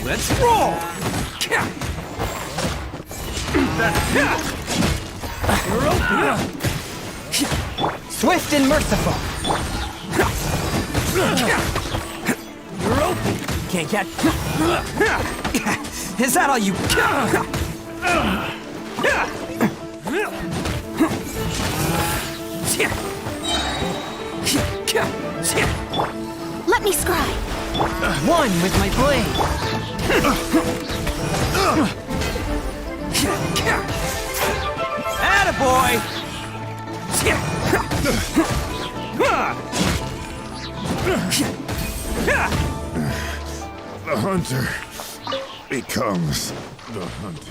Let's roll! Swift and merciful. You're open! Can't get... Is that all you... Let me scry. One with my blade. Attaboy! The hunter becomes the hunted.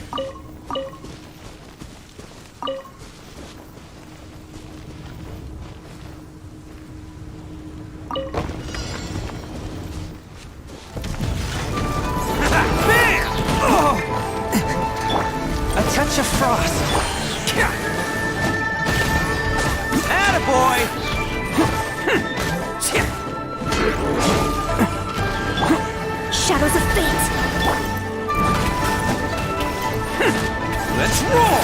A touch of frost. Attaboy! Shadows of fate. Let's roll!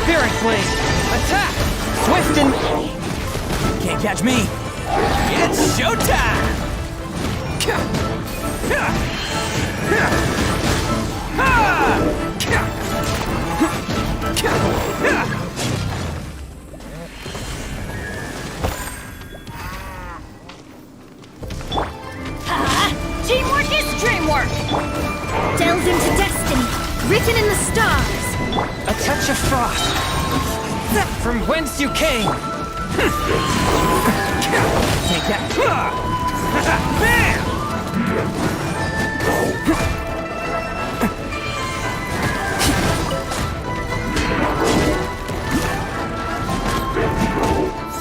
Spirit blade. Attack. Swift and... Can't catch me! It's showtime! Teamwork is dreamwork. Delve into destiny, written in the stars. A touch of frost. From whence you came. Can't get... Bam!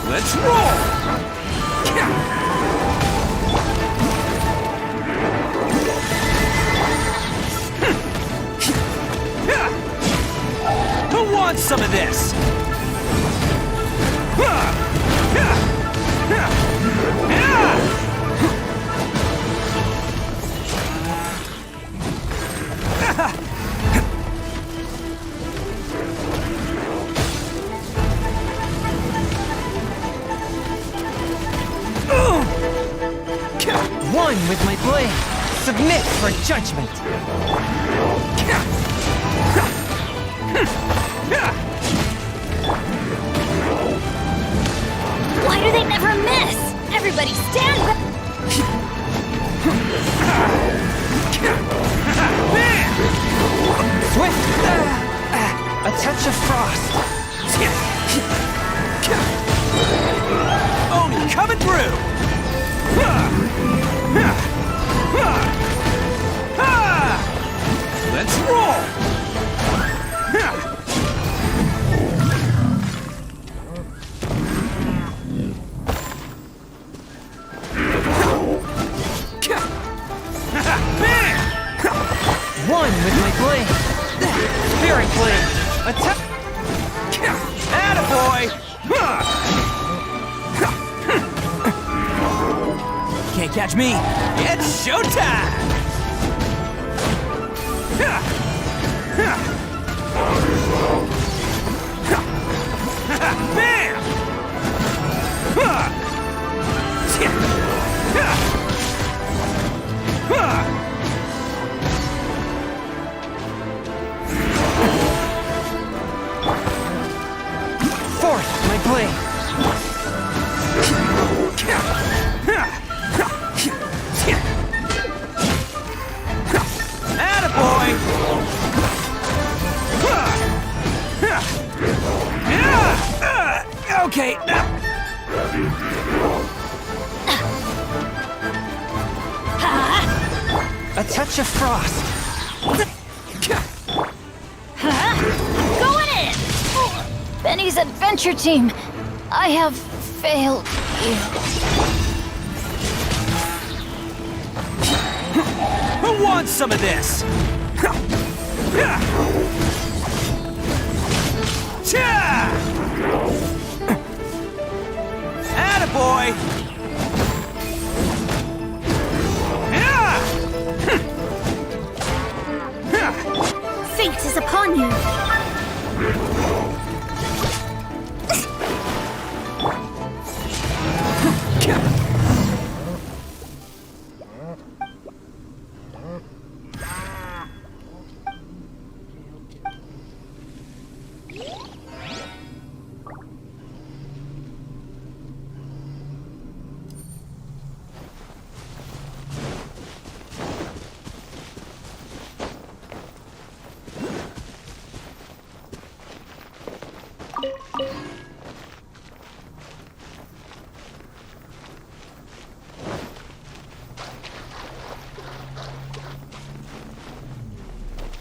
Let's roll! Who wants some of this? One with my blade. Submit for judgment. Why do they never miss? Everybody stand back. Swift. A touch of frost. Oni coming through! Let's roll! One with my blade. Spirit blade. Attack. Attaboy! Can't catch me. It's showtime! Bam! Fourth, my blade. Attaboy! Okay. A touch of frost. Going in! Benny's adventure team, I have failed you. Who wants some of this? Attaboy! fate is upon you.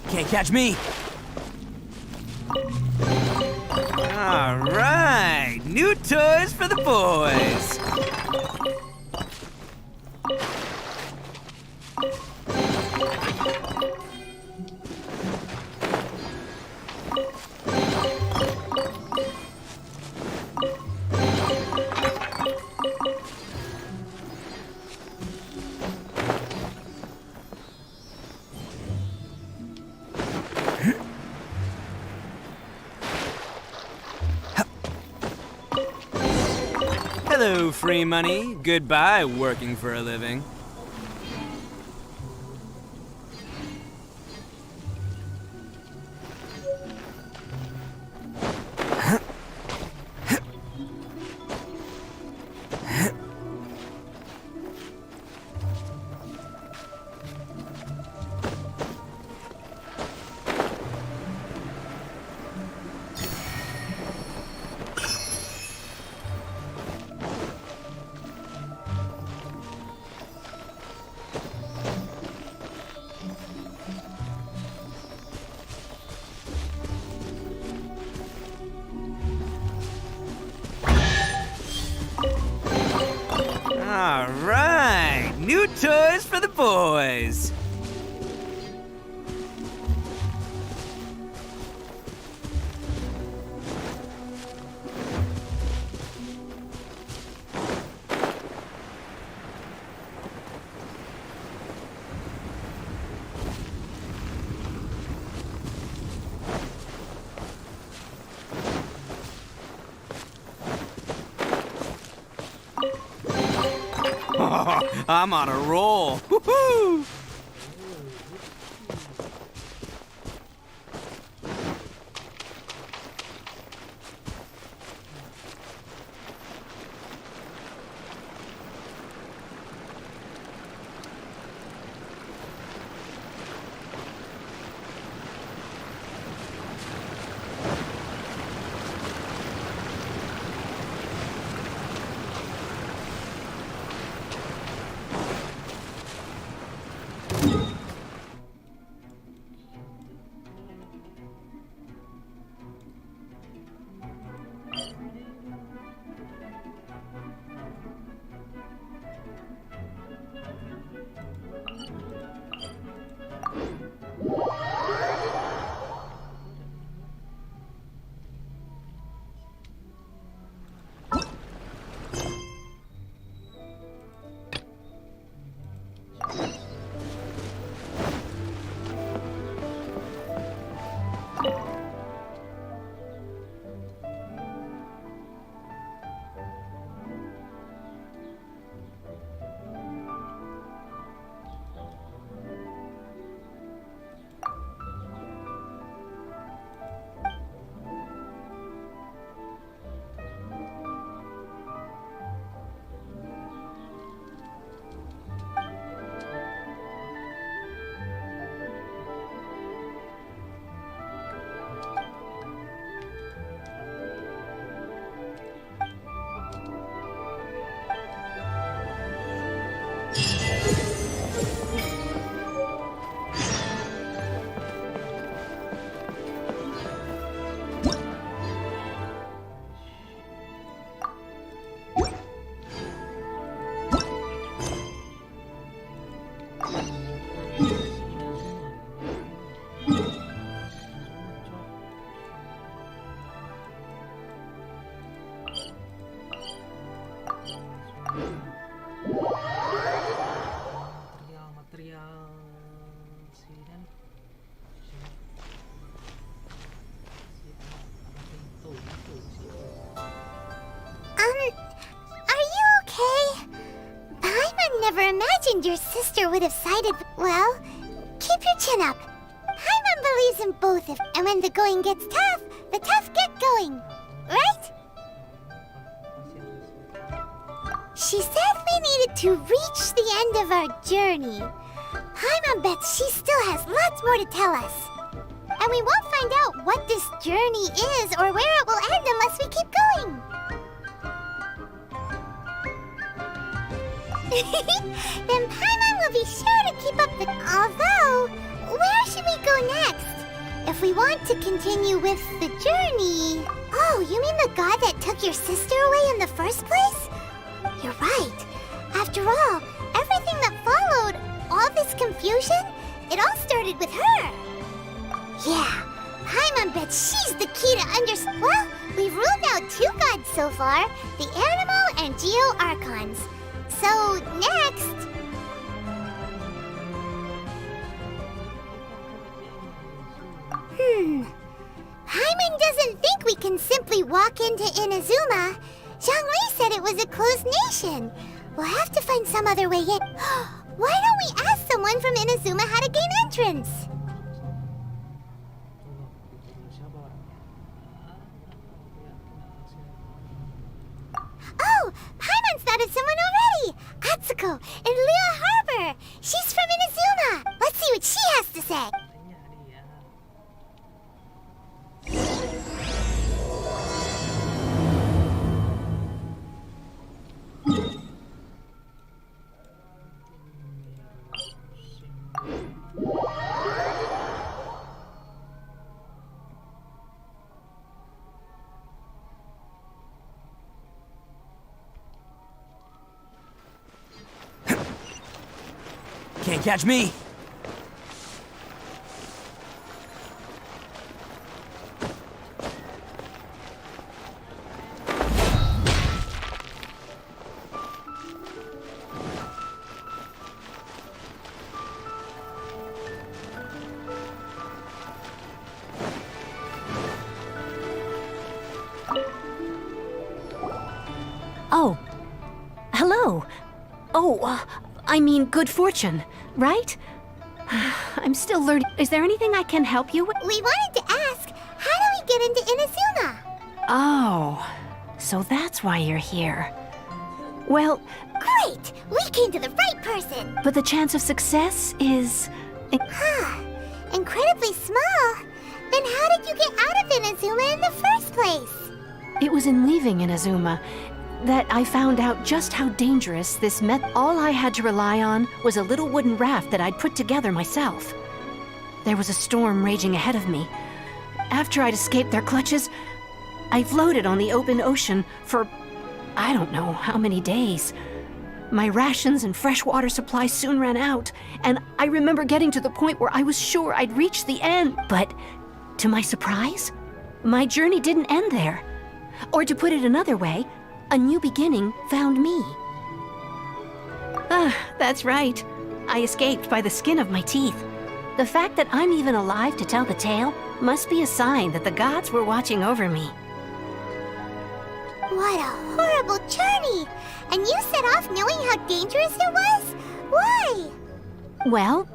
Can't catch me. All right, new toys for the boys. Hello, free money. Goodbye, working for a living. All right, new toys for the boys. I'm on a roll. Woohoo! imagined your sister would have sided. Well, keep your chin up. Paimon believes in both of, and when the going gets tough, the tough get going. Right? She said we needed to reach the end of our journey. Paimon bets she still has lots more to tell us. And we won't find out what this journey is or where it will end unless we keep going. Then Paimon will be sure to keep up the... Although, where should we go next? If we want to continue with the journey... Oh, you mean the god that took your sister away in the first place? You're right. After all, everything that followed, all this confusion, it all started with her. Yeah, Paimon bets she's the key to understand. Well, we've ruled out 2 gods so far, the Animo and Geo Archons. So, next... Paimon doesn't think we can simply walk into Inazuma. Zhongli said it was a closed nation. We'll have to find some other way in. Why don't we ask someone from Inazuma how to gain entrance? Oh, Paimon's thought of someone already! Atsuko in Lua Harbor! She's from Inazuma! Let's see what she has to say! Can't catch me! Oh. Hello. Oh, I mean good fortune, right? I'm still learning. Is there anything I can help you with? We wanted to ask, how do we get into Inazuma? Oh, so that's why you're here. Well, Great! We came to the right person! but the chance of success is... Incredibly small. Then how did you get out of Inazuma in the first place? It was in leaving Inazuma that I found out just how dangerous this all I had to rely on was a little wooden raft that I'd put together myself. There was a storm raging ahead of me. After I'd escaped their clutches, I floated on the open ocean for I don't know how many days. My rations and fresh water supply soon ran out, and I remember getting to the point where I was sure I'd reached the end. But to my surprise, my journey didn't end there. Or to put it another way, a new beginning found me. That's right. I escaped by the skin of my teeth. The fact that I'm even alive to tell the tale must be a sign that the gods were watching over me. What a horrible journey! And you set off knowing how dangerous it was? Why? Well,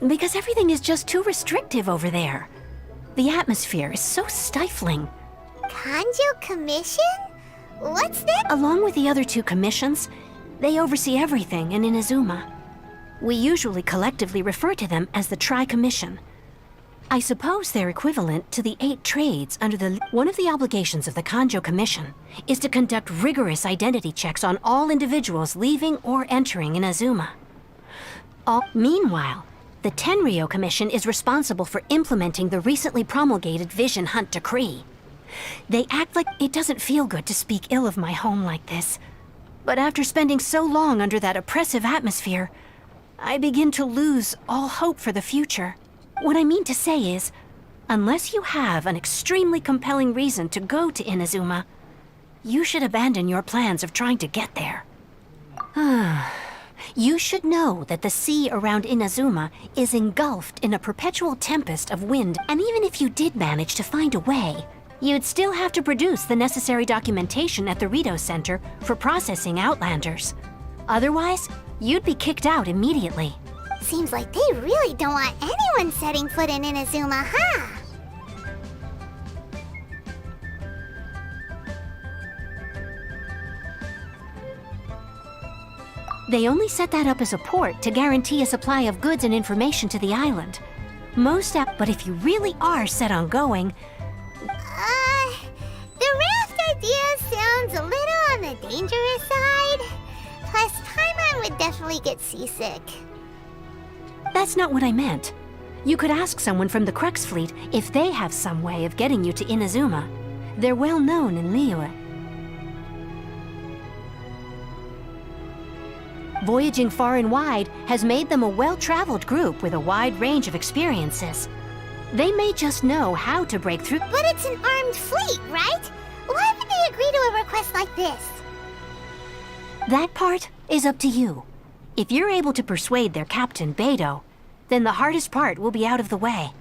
because everything is just too restrictive over there. The atmosphere is so stifling. Kanjo Commission? What's that? Along with the other 2 commissions, they oversee everything in Inazuma. We usually collectively refer to them as the Tri-Commission. I suppose they're equivalent to the 8 trades under the... One of the obligations of the Kanjo Commission is to conduct rigorous identity checks on all individuals leaving or entering Inazuma. Meanwhile, the Tenryo Commission is responsible for implementing the recently promulgated Vision Hunt Decree. They act like it doesn't feel good to speak ill of my home like this. But after spending so long under that oppressive atmosphere, I begin to lose all hope for the future. What I mean to say is, unless you have an extremely compelling reason to go to Inazuma, you should abandon your plans of trying to get there. You should know that the sea around Inazuma is engulfed in a perpetual tempest of wind, and even if you did manage to find a way, you'd still have to produce the necessary documentation at the Rito Center for processing Outlanders. Otherwise, you'd be kicked out immediately. Seems like they really don't want anyone setting foot in Inazuma, huh? They only set that up as a port to guarantee a supply of goods and information to the island. But if you really are set on going, The raft idea sounds a little on the dangerous side. Plus, Paimon would definitely get seasick. that's not what I meant. You could ask someone from the Crux fleet if they have some way of getting you to Inazuma. They're well known in Liyue. Voyaging far and wide has made them a well-traveled group with a wide range of experiences. They may just know how to break through. But it's an armed fleet, right? Why would they agree to a request like this? That part is up to you. If you're able to persuade their captain, Beidou, then the hardest part will be out of the way.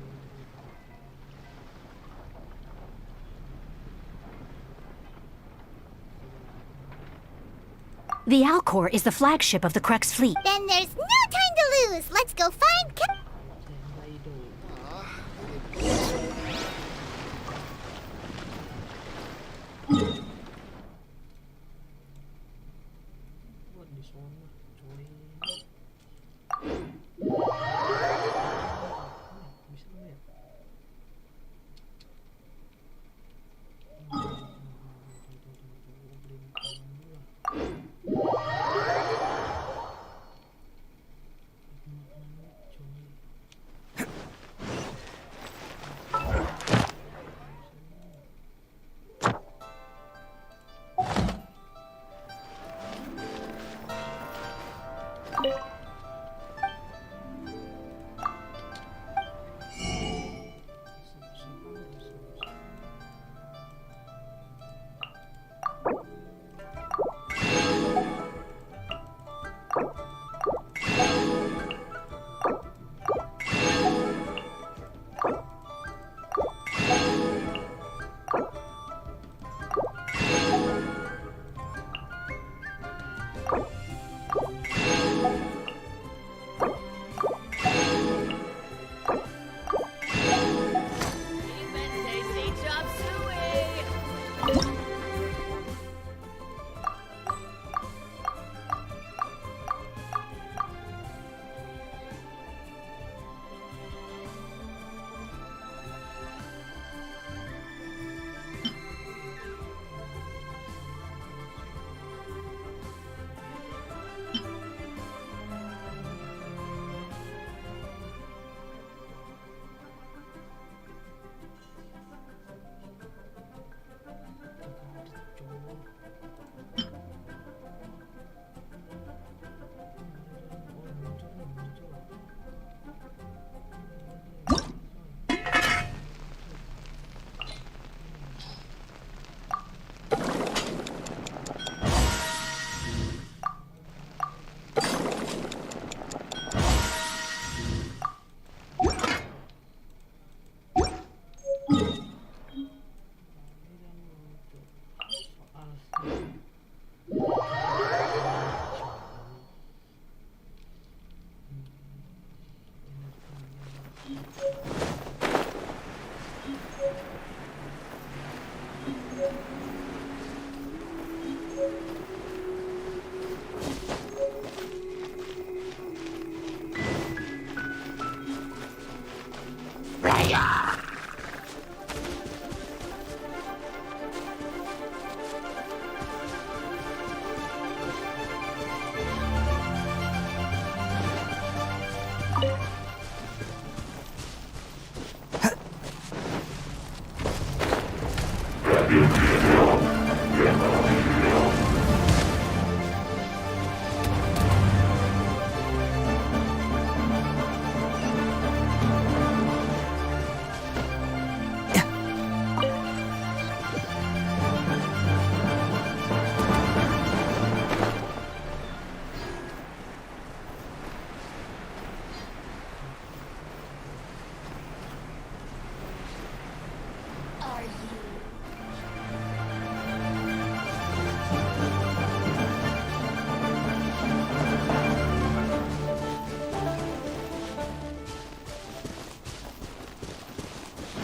The Alcor is the flagship of the Crux fleet. Then there's no time to lose. Let's go find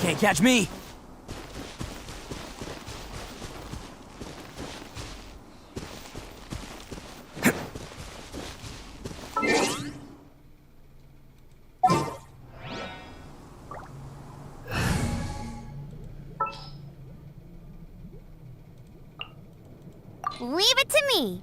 Can't catch me! Leave it to me.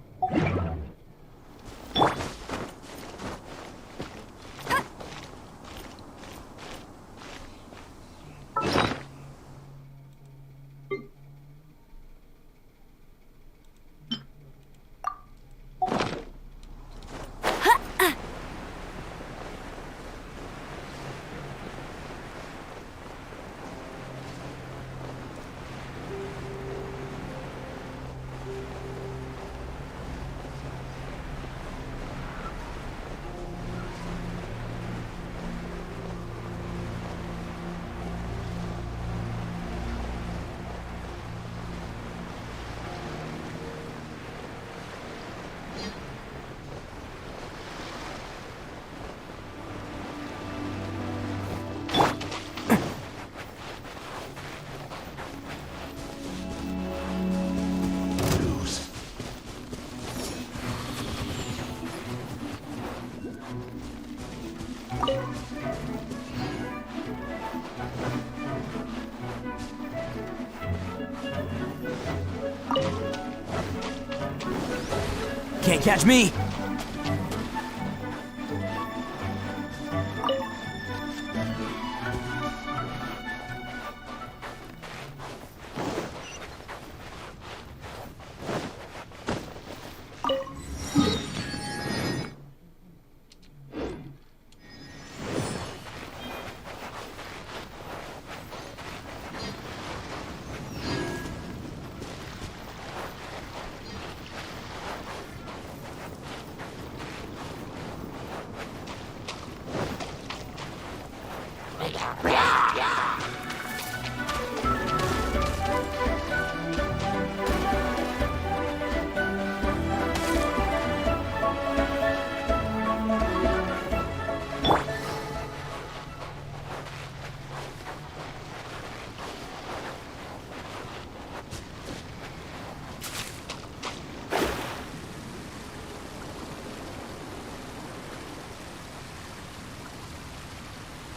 Can't catch me!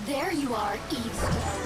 There you are, eavesdropper.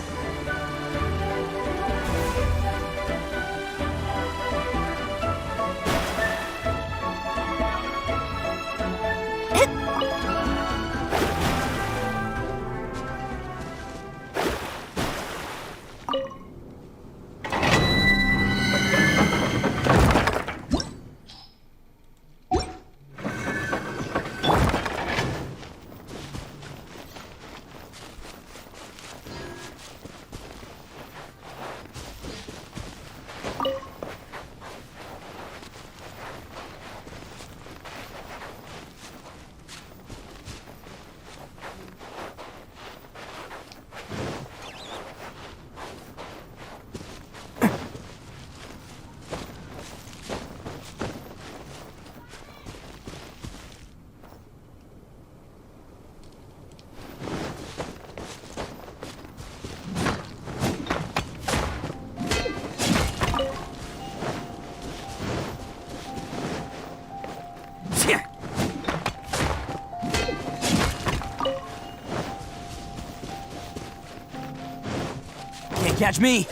Can't catch me!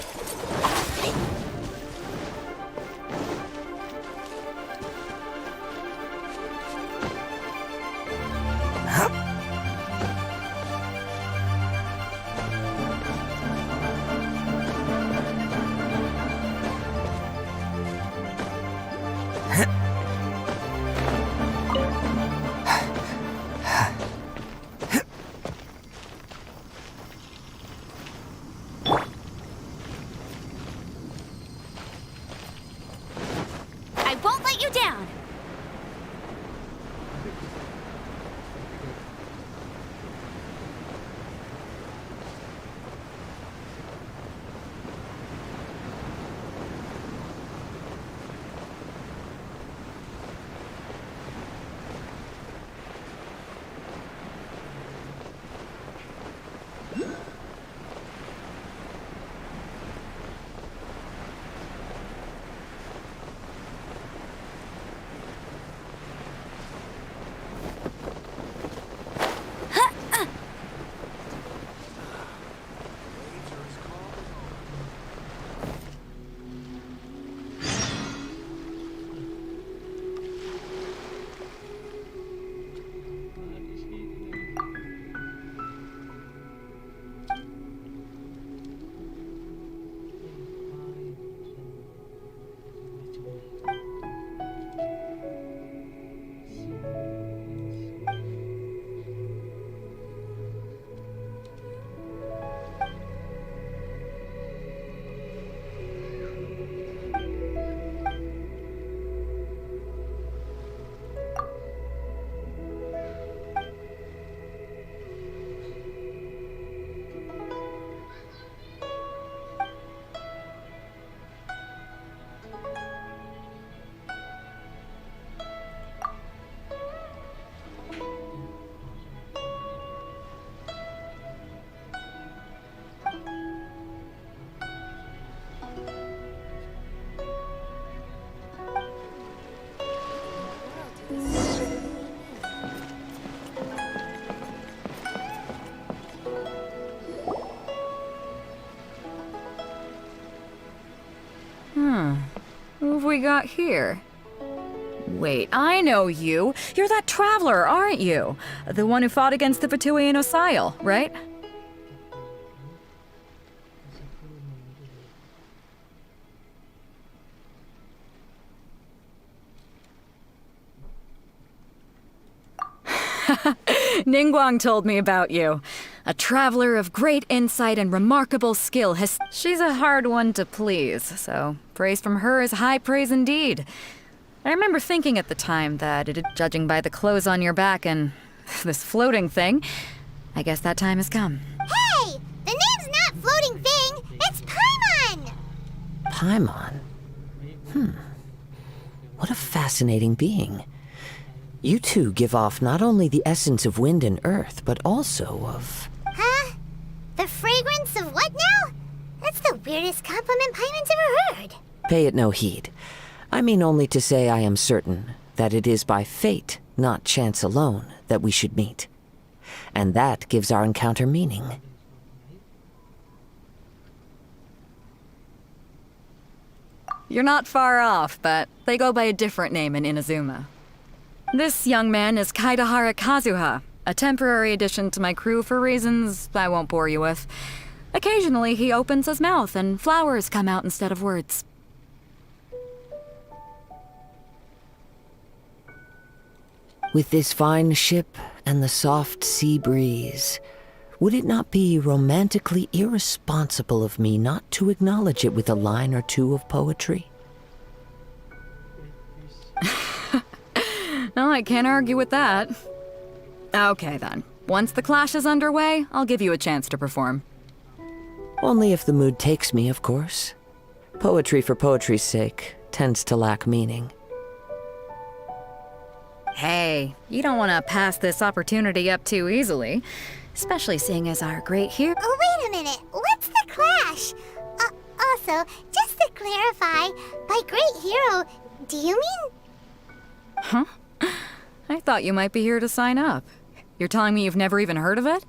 Who have we got here? Wait, I know you. You're that traveler, aren't you? The one who fought against the BUTUH in Osile, right? Ningguang told me about you. A traveler of great insight and remarkable skill has... She's a hard one to please, so praise from her is high praise indeed. I remember thinking at the time that, judging by the clothes on your back and this floating thing, I guess that time has come. Hey! The name's not Floating Thing, it's Paimon! Paimon? What a fascinating being. You two give off not only the essence of wind and earth, but also of... Huh? The fragrance of what now? That's the weirdest compliment Paimon's ever heard. Pay it no heed. I mean only to say I am certain that it is by fate, not chance alone, that we should meet. And that gives our encounter meaning. You're not far off, but they go by a different name in Inazuma. This young man is Kaidahara Kazuha, a temporary addition to my crew for reasons I won't bore you with. Occasionally, he opens his mouth and flowers come out instead of words. With this fine ship and the soft sea breeze, would it not be romantically irresponsible of me not to acknowledge it with a line or two of poetry? No, I can't argue with that. Okay then. Once the clash is underway, I'll give you a chance to perform. Only if the mood takes me, of course. Poetry for poetry's sake tends to lack meaning. Hey, you don't want to pass this opportunity up too easily, especially seeing as our great hero. Oh, wait a minute. What's the clash? Also, just to clarify, by great hero, do you mean... Huh? I thought you might be here to sign up. You're telling me you've never even heard of it?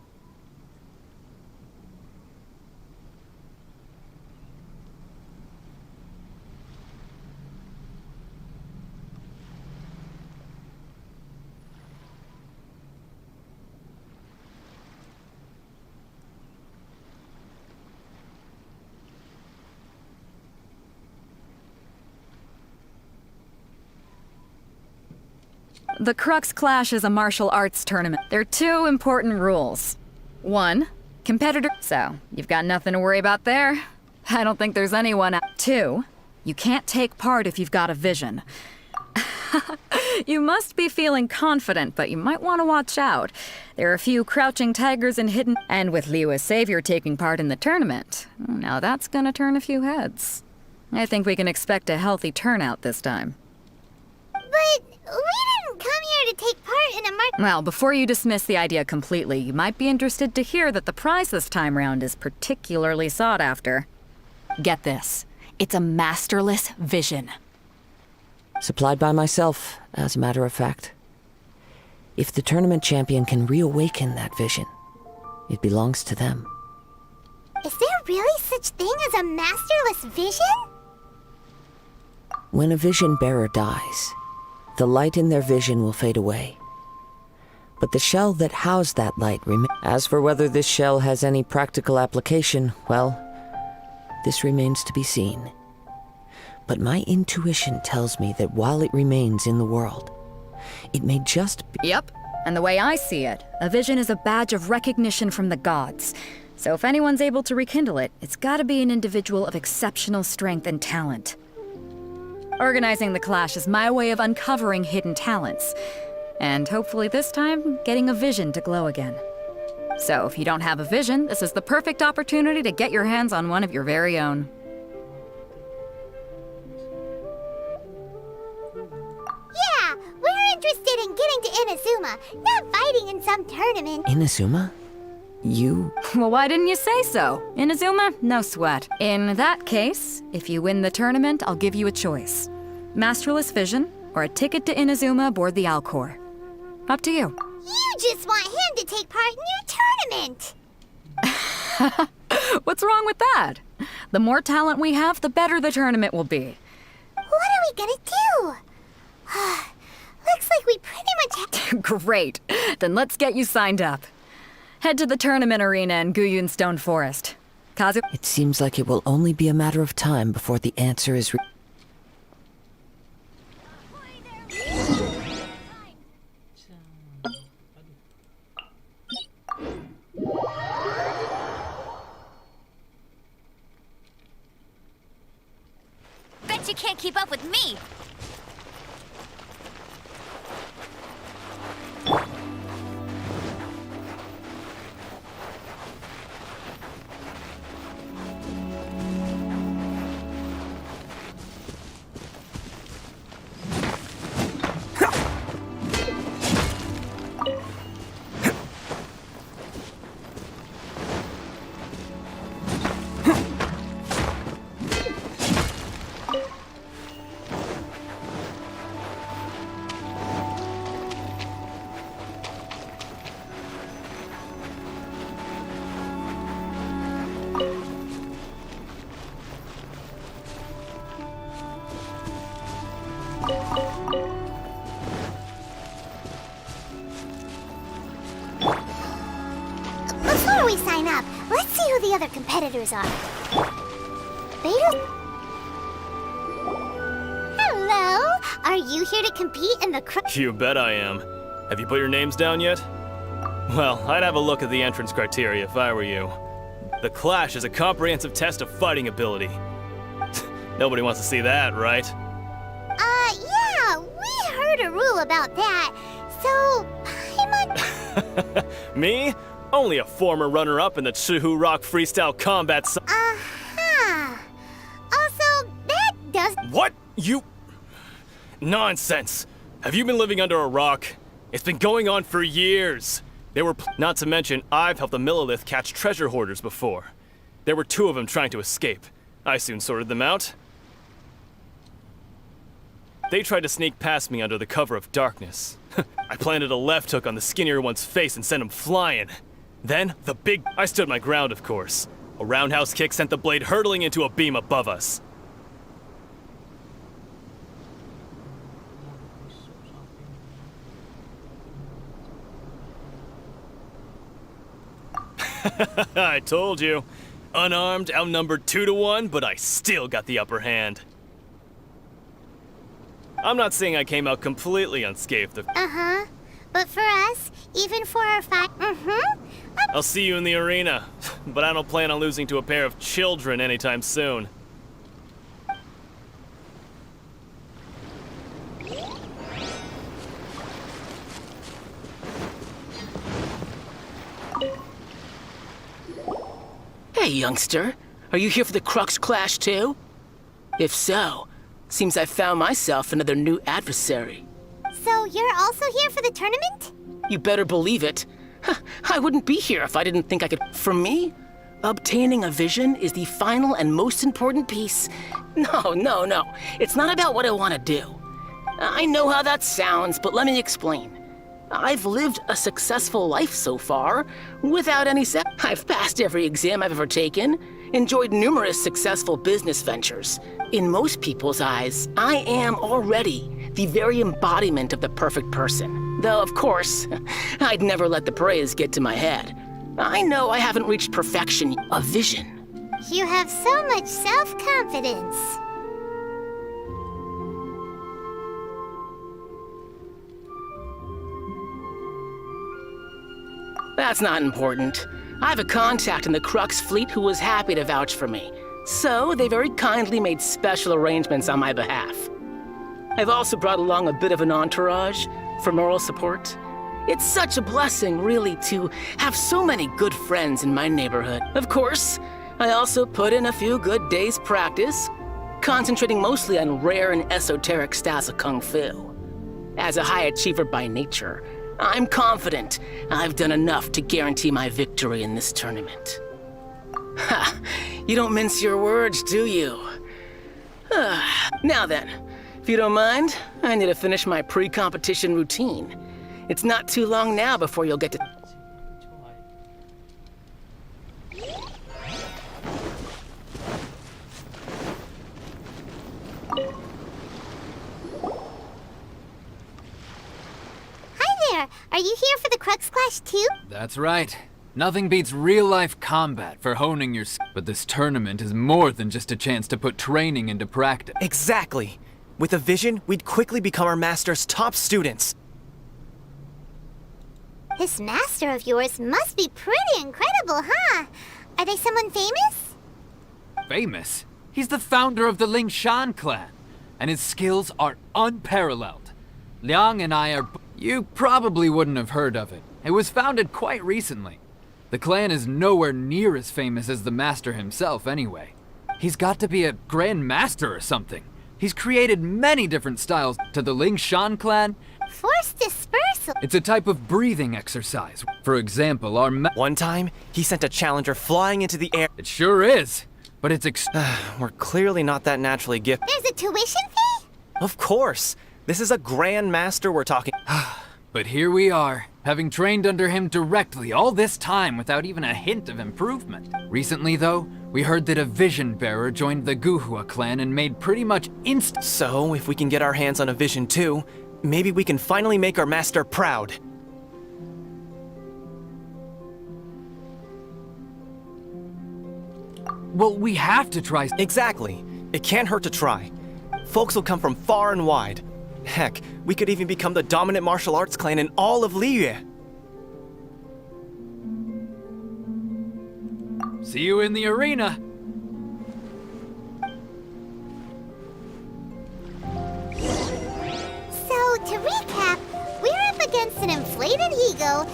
The Crux Clash is a martial arts tournament. There are two important rules. One, competitor. So, you've got nothing to worry about there. I don't think there's anyone out. Two, you can't take part if you've got a vision. You must be feeling confident, but you might want to watch out. There are a few crouching tigers and hidden... And with Liu as savior taking part in the tournament, now that's gonna turn a few heads. I think we can expect a healthy turnout this time. But we didn't come here to take part in a Well, before you dismiss the idea completely, you might be interested to hear that the prize this time round is particularly sought after. Get this. It's a masterless vision. Supplied by myself, as a matter of fact. If the tournament champion can reawaken that vision, it belongs to them. Is there really such thing as a masterless vision? When a vision bearer dies, the light in their vision will fade away. But the shell that housed that light remains. As for whether this shell has any practical application, well, this remains to be seen. But my intuition tells me that while it remains in the world, it may just be... Yep, and the way I see it, a vision is a badge of recognition from the gods. So if anyone's able to rekindle it, it's gotta be an individual of exceptional strength and talent. Organizing the clash is my way of uncovering hidden talents. And hopefully this time, getting a vision to glow again. So if you don't have a vision, this is the perfect opportunity to get your hands on one of your very own. Yeah, we're interested in getting to Inazuma, not fighting in some tournament. Inazuma? You? Well, why didn't you say so? Inazuma? No sweat. In that case, if you win the tournament, I'll give you a choice. Masterless Vision, or a ticket to Inazuma aboard the Alcor. Up to you. You just want him to take part in your tournament! What's wrong with that? The more talent we have, the better the tournament will be. What are we gonna do? Looks like we pretty much have... Great. Then let's get you signed up. Head to the tournament arena in Guyun Stone Forest. Kazu... It seems like it will only be a matter of time before the answer is Bet you can't keep up with me. Before we sign up, let's see who the other competitors are. Beta... Hello? Are you here to compete in the You bet I am. Have you put your names down yet? Well, I'd have a look at the entrance criteria if I were you. The Clash is a comprehensive test of fighting ability. Nobody wants to see that, right? Yeah, we heard a rule about that. So, Me? Only a former runner-up in the Chuhu Rock Freestyle Combat Uh-huh. Also, that does... What? You... Nonsense. Have you been living under a rock? It's been going on for years. There were... Not to mention, I've helped the Millilith catch treasure hoarders before. There were 2 of them trying to escape. I soon sorted them out. They tried to sneak past me under the cover of darkness. I planted a left hook on the skinnier one's face and sent him flying. Then, I stood my ground, of course. A roundhouse kick sent the blade hurtling into a beam above us. I told you. Unarmed, outnumbered 2-1, but I still got the upper hand. I'm not saying I came out completely unscathed. Uh-huh. But for us, even for our fight... I'll see you in the arena, but I don't plan on losing to a pair of children anytime soon. Hey, youngster. Are you here for the Crux Clash, too? If so, seems I found myself another new adversary. So you're also here for the tournament? You better believe it. I wouldn't be here if I didn't think I could... For me, obtaining a vision is the final and most important piece. No. It's not about what I want to do. I know how that sounds, but let me explain. I've lived a successful life so far, without any I've passed every exam I've ever taken, enjoyed numerous successful business ventures. In most people's eyes, I am already the very embodiment of the perfect person. Though, of course, I'd never let the praise get to my head. I know I haven't reached perfection, a vision. You have so much self-confidence. That's not important. I have a contact in the Crux fleet who was happy to vouch for me. So they very kindly made special arrangements on my behalf. I've also brought along a bit of an entourage for moral support. It's such a blessing, really, to have so many good friends in my neighborhood. Of course, I also put in a few good days' practice, concentrating mostly on rare and esoteric styles of Kung Fu. As a high achiever by nature, I'm confident I've done enough to guarantee my victory in this tournament. Ha! You don't mince your words, do you? Now then, if you don't mind, I need to finish my pre-competition routine. It's not too long now before you'll get to... Are you here for the Crux Clash too? That's right. Nothing beats real-life combat for honing your but this tournament is more than just a chance to put training into practice. Exactly. With a vision, we'd quickly become our master's top students. This master of yours must be pretty incredible, huh? Are they someone famous? Famous? He's the founder of the Ling Shan clan, and his skills are unparalleled. Liang and I are... You probably wouldn't have heard of it. It was founded quite recently. The clan is nowhere near as famous as the master himself anyway. He's got to be a grand master or something. He's created many different styles to the Ling Shan clan. Force dispersal. It's a type of breathing exercise. For example, One time, he sent a challenger flying into the air. It sure is, but it's We're clearly not that naturally gifted. There's a tuition fee? Of course. This is a grand master we're talking. But here we are, having trained under him directly all this time without even a hint of improvement. Recently, though, we heard that a vision bearer joined the Guhua clan and made pretty much instant. So, if we can get our hands on a vision too, maybe we can finally make our master proud. Well, we have to try. Exactly. It can't hurt to try. Folks will come from far and wide. Heck, we could even become the dominant martial arts clan in all of Liyue. See you in the arena. So, to recap, we're up against an inflated ego.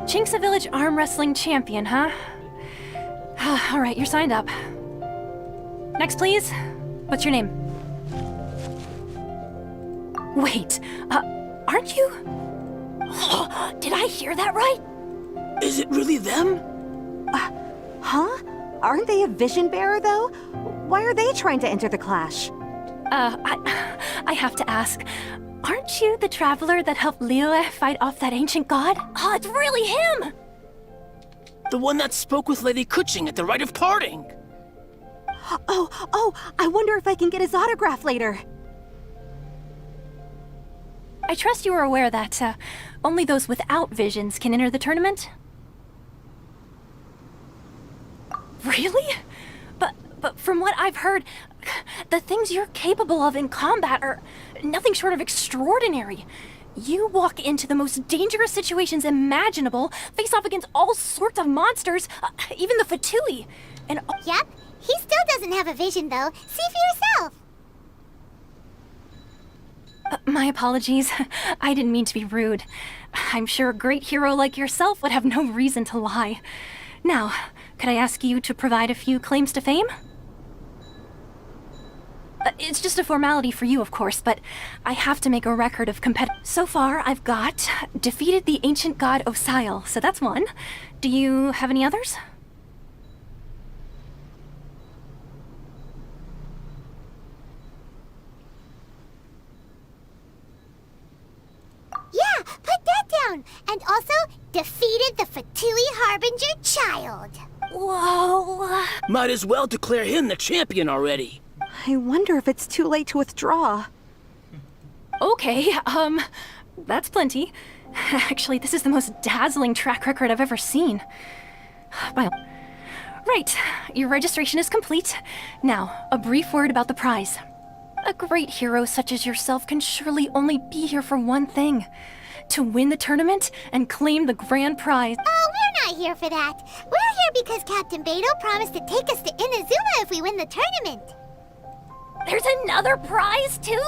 Chinksa Village arm wrestling champion, huh? All right, you're signed up. Next, please. What's your name? Wait, aren't you? Did I hear that right? Is it really them? Huh? Aren't they a vision bearer, though? Why are they trying to enter the clash? I have to ask, aren't you the traveler that helped Liyue fight off that ancient god? Oh, it's really him! The one that spoke with Lady Kuching at the rite of parting. Oh, I wonder if I can get his autograph later. I trust you are aware that only those without visions can enter the tournament? Really? But from what I've heard, the things you're capable of in combat are nothing short of extraordinary. You walk into the most dangerous situations imaginable, face off against all sorts of monsters, even the Fatui, and... Yep, he still doesn't have a vision though. See for yourself. My apologies. I didn't mean to be rude. I'm sure a great hero like yourself would have no reason to lie. Now, could I ask you to provide a few claims to fame? It's just a formality for you, of course, but I have to make a record of So far, I've got defeated the ancient god Osile, so that's one. Do you have any others? Yeah, put that down. And also, defeated the Fatui Harbinger child. Whoa. Might as well declare him the champion already. I wonder if it's too late to withdraw. Okay, that's plenty. Actually, this is the most dazzling track record I've ever seen. Right, your registration is complete. Now, a brief word about the prize. A great hero such as yourself can surely only be here for one thing. To win the tournament and claim the grand prize. Oh, we're not here for that. We're here because Captain Beto promised to take us to Inazuma if we win the tournament. There's another prize, too?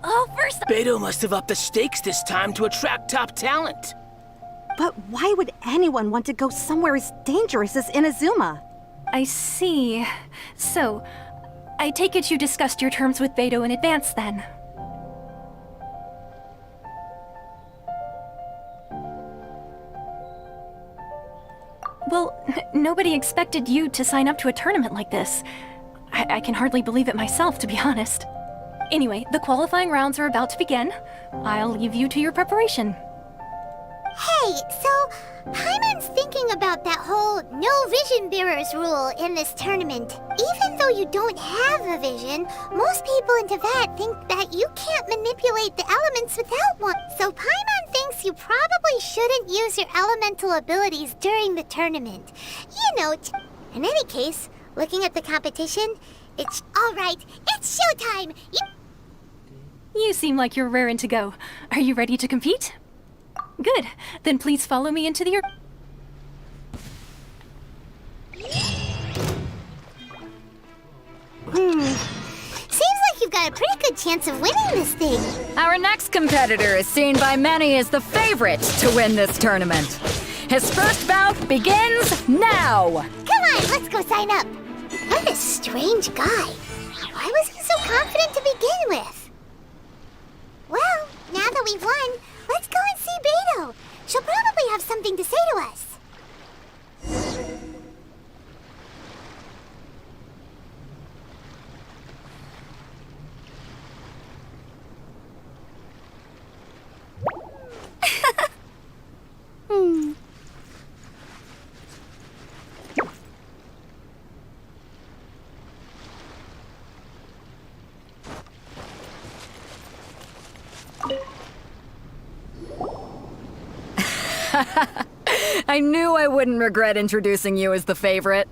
Oh, first... Beto must have upped the stakes this time to attract top talent. But why would anyone want to go somewhere as dangerous as Inazuma? I see. So, I take it you discussed your terms with Beto in advance, then? Well, nobody expected you to sign up to a tournament like this. I can hardly believe it myself, to be honest. Anyway, the qualifying rounds are about to begin. I'll leave you to your preparation. Hey, so Paimon's thinking about that whole no vision bearers rule in this tournament. Even though you don't have a vision, most people in Teyvat think that you can't manipulate the elements without one. So Paimon thinks you probably shouldn't use your elemental abilities during the tournament. You know, in any case, looking at the competition, it's alright, it's showtime! You seem like you're raring to go. Are you ready to compete? Good. Then please follow me into the... Seems like you've got a pretty good chance of winning this thing. Our next competitor is seen by many as the favorite to win this tournament. His first bout begins now! Come on, let's go sign up. What a strange guy. Why was he so confident to begin with? Well, now that we've won, let's go and see Beto. She'll probably have something to say to us. I knew I wouldn't regret introducing you as the favorite.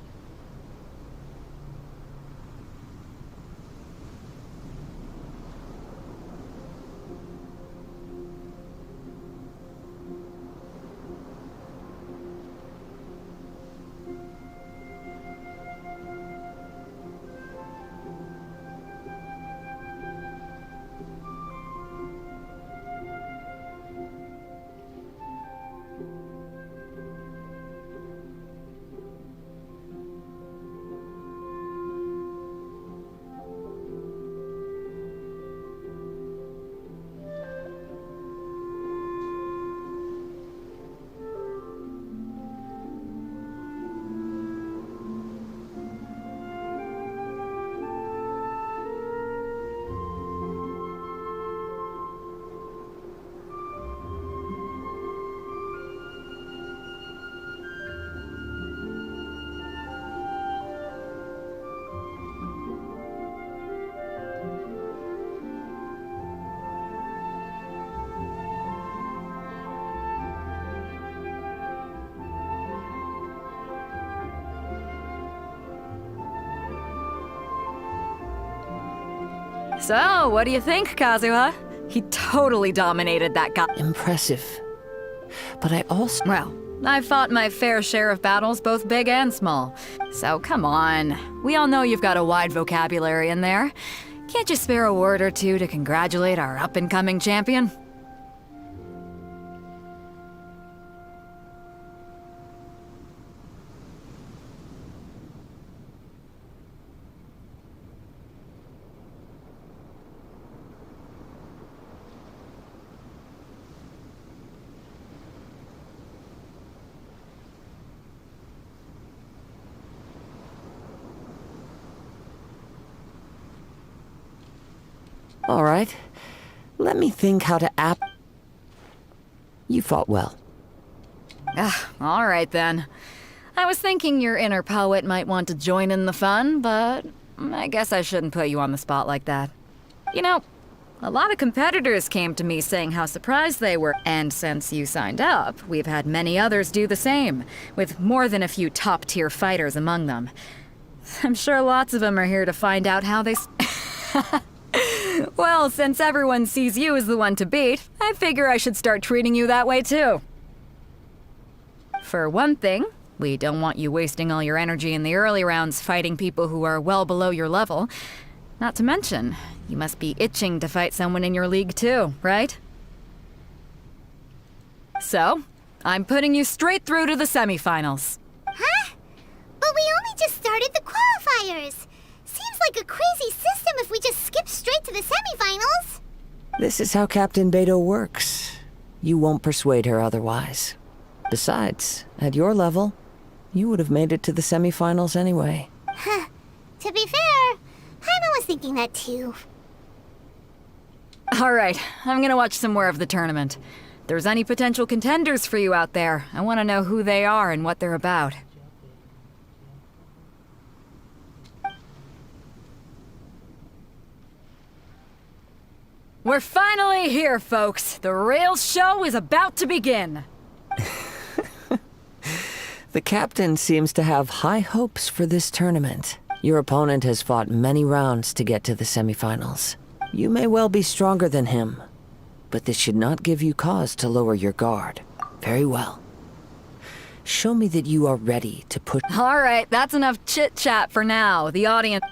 So, what do you think, Kazuha? He totally dominated that guy. Impressive. But I also... Well, I've fought my fair share of battles, both big and small. So come on. We all know you've got a wide vocabulary in there. Can't you spare a word or two to congratulate our up-and-coming champion? All right. Let me think how to You fought well. All right then. I was thinking your inner poet might want to join in the fun, but I guess I shouldn't put you on the spot like that. You know, a lot of competitors came to me saying how surprised they were, and since you signed up, we've had many others do the same, with more than a few top-tier fighters among them. I'm sure lots of them are here to find out how they... Well, since everyone sees you as the one to beat, I figure I should start treating you that way too. For one thing, we don't want you wasting all your energy in the early rounds fighting people who are well below your level. Not to mention, you must be itching to fight someone in your league too, right? So, I'm putting you straight through to the semifinals. Huh? But we only just started the qualifiers. Seems like a crazy system if we just skip straight to the semifinals. This is how Captain Beto works. You won't persuade her otherwise. Besides, at your level, you would have made it to the semifinals anyway. Huh. To be fair, Paimon was thinking that too. All right, I'm gonna watch some more of the tournament. there's any potential contenders for you out there, I want to know who they are and what they're about. We're finally here, folks. The real show is about to begin. The captain seems to have high hopes for this tournament. Your opponent has fought many rounds to get to the semifinals. You may well be stronger than him, but this should not give you cause to lower your guard. Very well. Show me that you are ready to put... All right, that's enough chit-chat for now. The audience...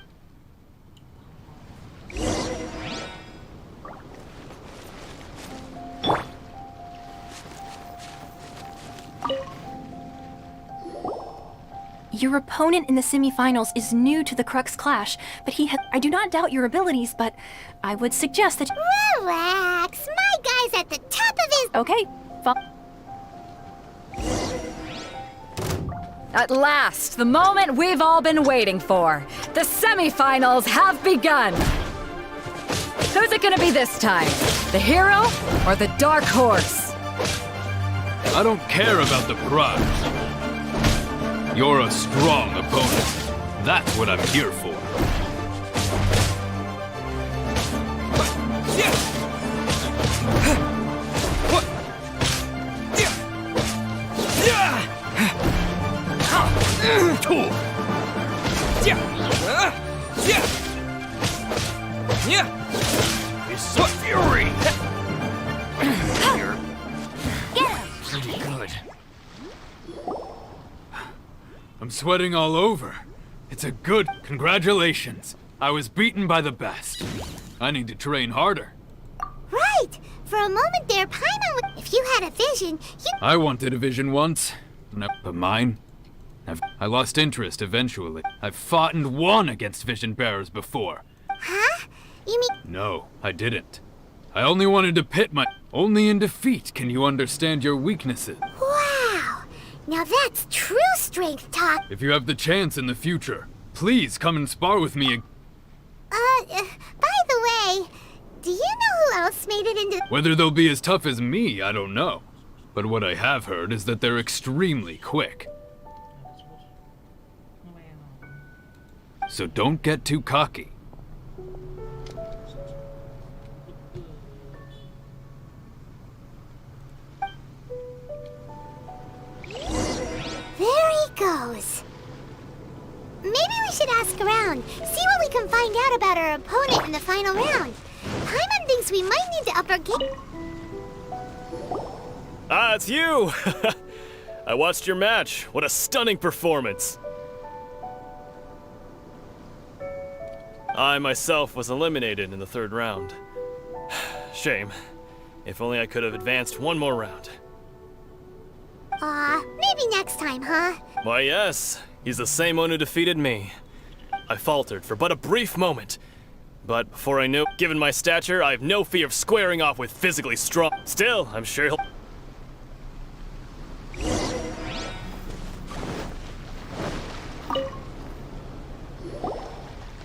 Your opponent in the semifinals is new to the Crux Clash, but I do not doubt your abilities, but I would suggest that... Relax. My guy's at the top of his... Okay, At last, the moment we've all been waiting for. The semifinals have begun. Who's it gonna be this time? The hero or the dark horse? I don't care about the prize. You're a strong opponent. That's what I'm here for. It's a fury! Pretty good. I'm sweating all over. It's a good... Congratulations. I was beaten by the best. I need to train harder. Right! For a moment there, Paimon, if you had a vision, you... I wanted a vision once. No, but mine? I lost interest eventually. I've fought and won against vision bearers before. Huh? You mean... No, I didn't. I only wanted to pit my... Only in defeat can you understand your weaknesses. Wow! Now that's true strength talk. If you have the chance in the future, please come and spar with me. By the way, do you know who else made it into... Whether they'll be as tough as me, I don't know. But what I have heard is that they're extremely quick. So don't get too cocky. There he goes. Maybe we should ask around, see what we can find out about our opponent in the final round. Paimon thinks we might need to up our game. Ah, it's you! I watched your match. What a stunning performance. I myself was eliminated in the third round. Shame. If only I could have advanced one more round. Maybe next time, huh? Why, yes. He's the same one who defeated me. I faltered for but a brief moment. But before I knew, given my stature, I have no fear of squaring off with physically strong. Still, I'm sure he'll...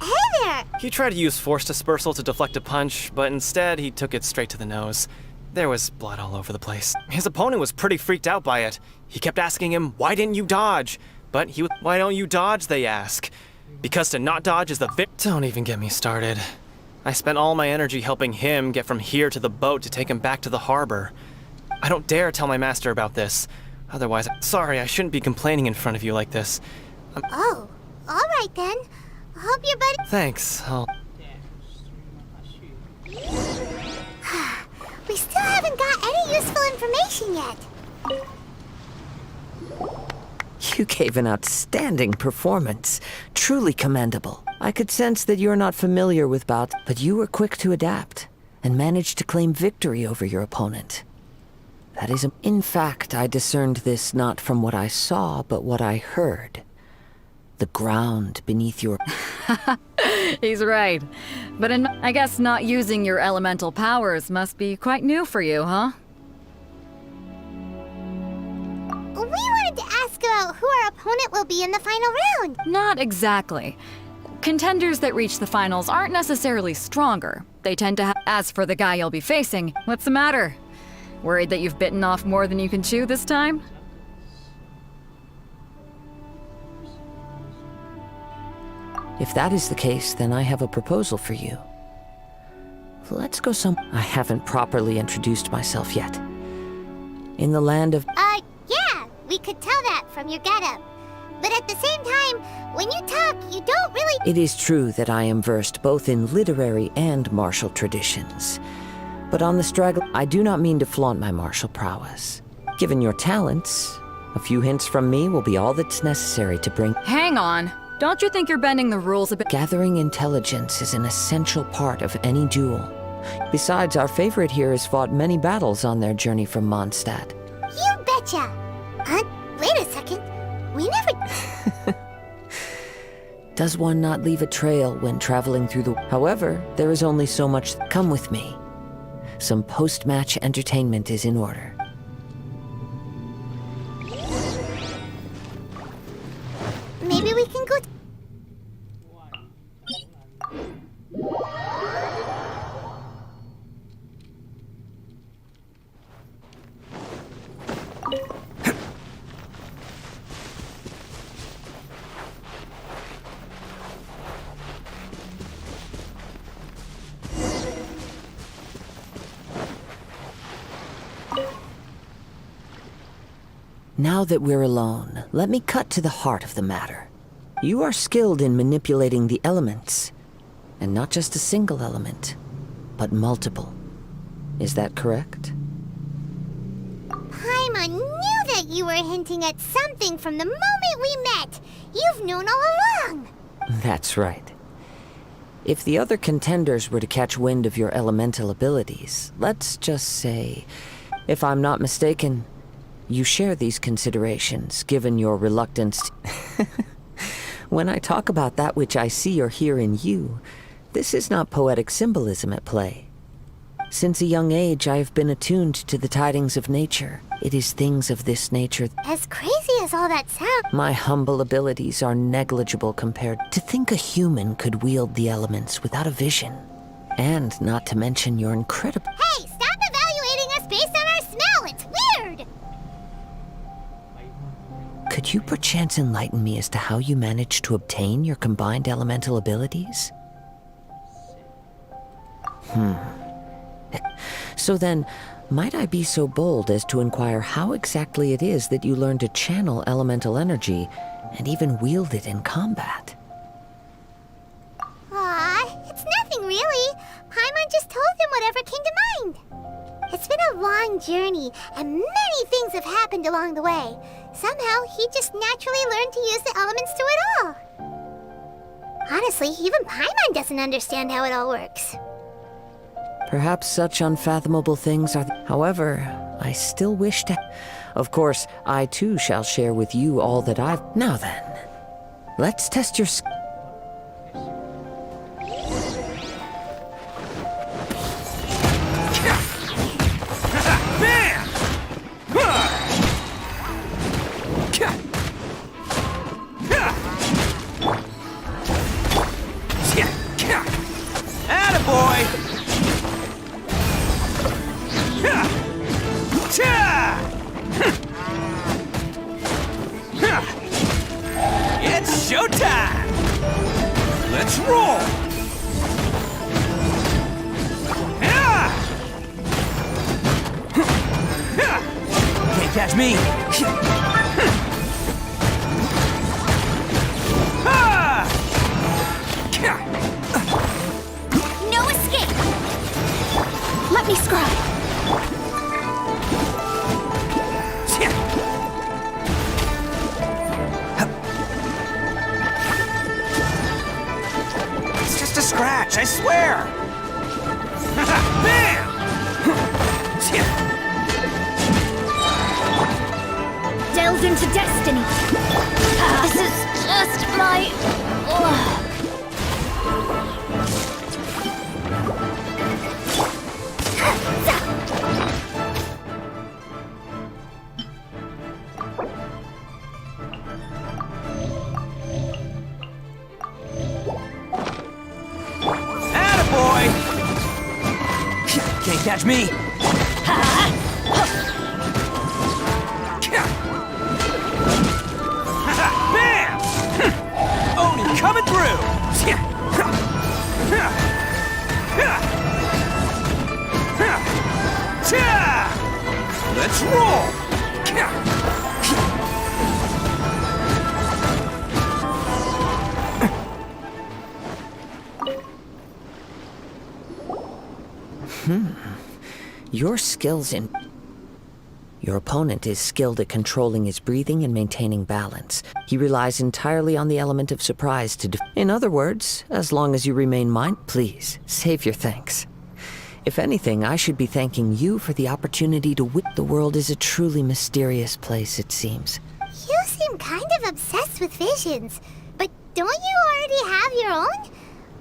Hey there! He tried to use force dispersal to deflect a punch, but instead he took it straight to the nose. There was blood all over the place. His opponent was pretty freaked out by it. He kept asking him, "Why didn't you dodge?" But he was, "Why don't you dodge?" they ask. Because to not dodge is the Don't even get me started. I spent all my energy helping him get from here to the boat to take him back to the harbor. I don't dare tell my master about this. Otherwise, sorry, I shouldn't be complaining in front of you like this. Oh, alright then. Hope your buddy... Thanks, We still haven't got any useful information yet. You gave an outstanding performance. Truly commendable. I could sense that you're not familiar with bout, but you were quick to adapt and managed to claim victory over your opponent. That is, in fact, I discerned this not from what I saw, but what I heard. The ground beneath your... He's right. But I guess not using your elemental powers must be quite new for you, huh? We wanted to ask about who our opponent will be in the final round. Not exactly. Contenders that reach the finals aren't necessarily stronger. They tend to As for the guy you'll be facing, what's the matter? Worried that you've bitten off more than you can chew this time? If that is the case, then I have a proposal for you. Let's go I haven't properly introduced myself yet. In the land of... Yeah, we could tell that from your getup. But at the same time, when you talk, you don't really... It is true that I am versed both in literary and martial traditions. But on the straggle, I do not mean to flaunt my martial prowess. Given your talents, a few hints from me will be all that's necessary to bring... Hang on. Don't you think you're bending the rules a bit? Gathering intelligence is an essential part of any duel. Besides, our favorite here has fought many battles on their journey from Mondstadt. You betcha! Wait a second. We never... Does one not leave a trail when traveling through the... However, there is only so much... Come with me. Some post-match entertainment is in order. Maybe we can go... Now that we're alone, let me cut to the heart of the matter. You are skilled in manipulating the elements, and not just a single element, but multiple. Is that correct? Paimon knew that you were hinting at something from the moment we met. You've known all along. That's right. If the other contenders were to catch wind of your elemental abilities, let's just say, if I'm not mistaken, you share these considerations, given your reluctance to... When I talk about that which I see or hear in you, this is not poetic symbolism at play. Since a young age, I have been attuned to the tidings of nature. It is things of this nature... As crazy as all that sounds... My humble abilities are negligible compared... To think a human could wield the elements without a vision. And not to mention your incredible... Hey, stop evaluating us based on our smell! It's weird! Could you perchance enlighten me as to how you managed to obtain your combined elemental abilities? So then, might I be so bold as to inquire how exactly it is that you learned to channel elemental energy and even wield it in combat? Aw, it's nothing really. Paimon just told him whatever came to mind. It's been a long journey, and many things have happened along the way. Somehow, he just naturally learned to use the elements through it all. Honestly, even Paimon doesn't understand how it all works. Perhaps such unfathomable things are... However, I still wish to... Of course, I too shall share with you all that I've... Now then, let's test your... It's showtime! Let's roll! Can't catch me! No escape! Let me scry! It's just a scratch, I swear! Bam! Delve into destiny! This is just my... Attaboy! Can't catch me! Coming through! Let's roll! Your skills in... Your opponent is skilled at controlling his breathing and maintaining balance. He relies entirely on the element of surprise to In other words, as long as you remain please, save your thanks. If anything, I should be thanking you for the opportunity to The world is a truly mysterious place, it seems. You seem kind of obsessed with visions, but don't you already have your own?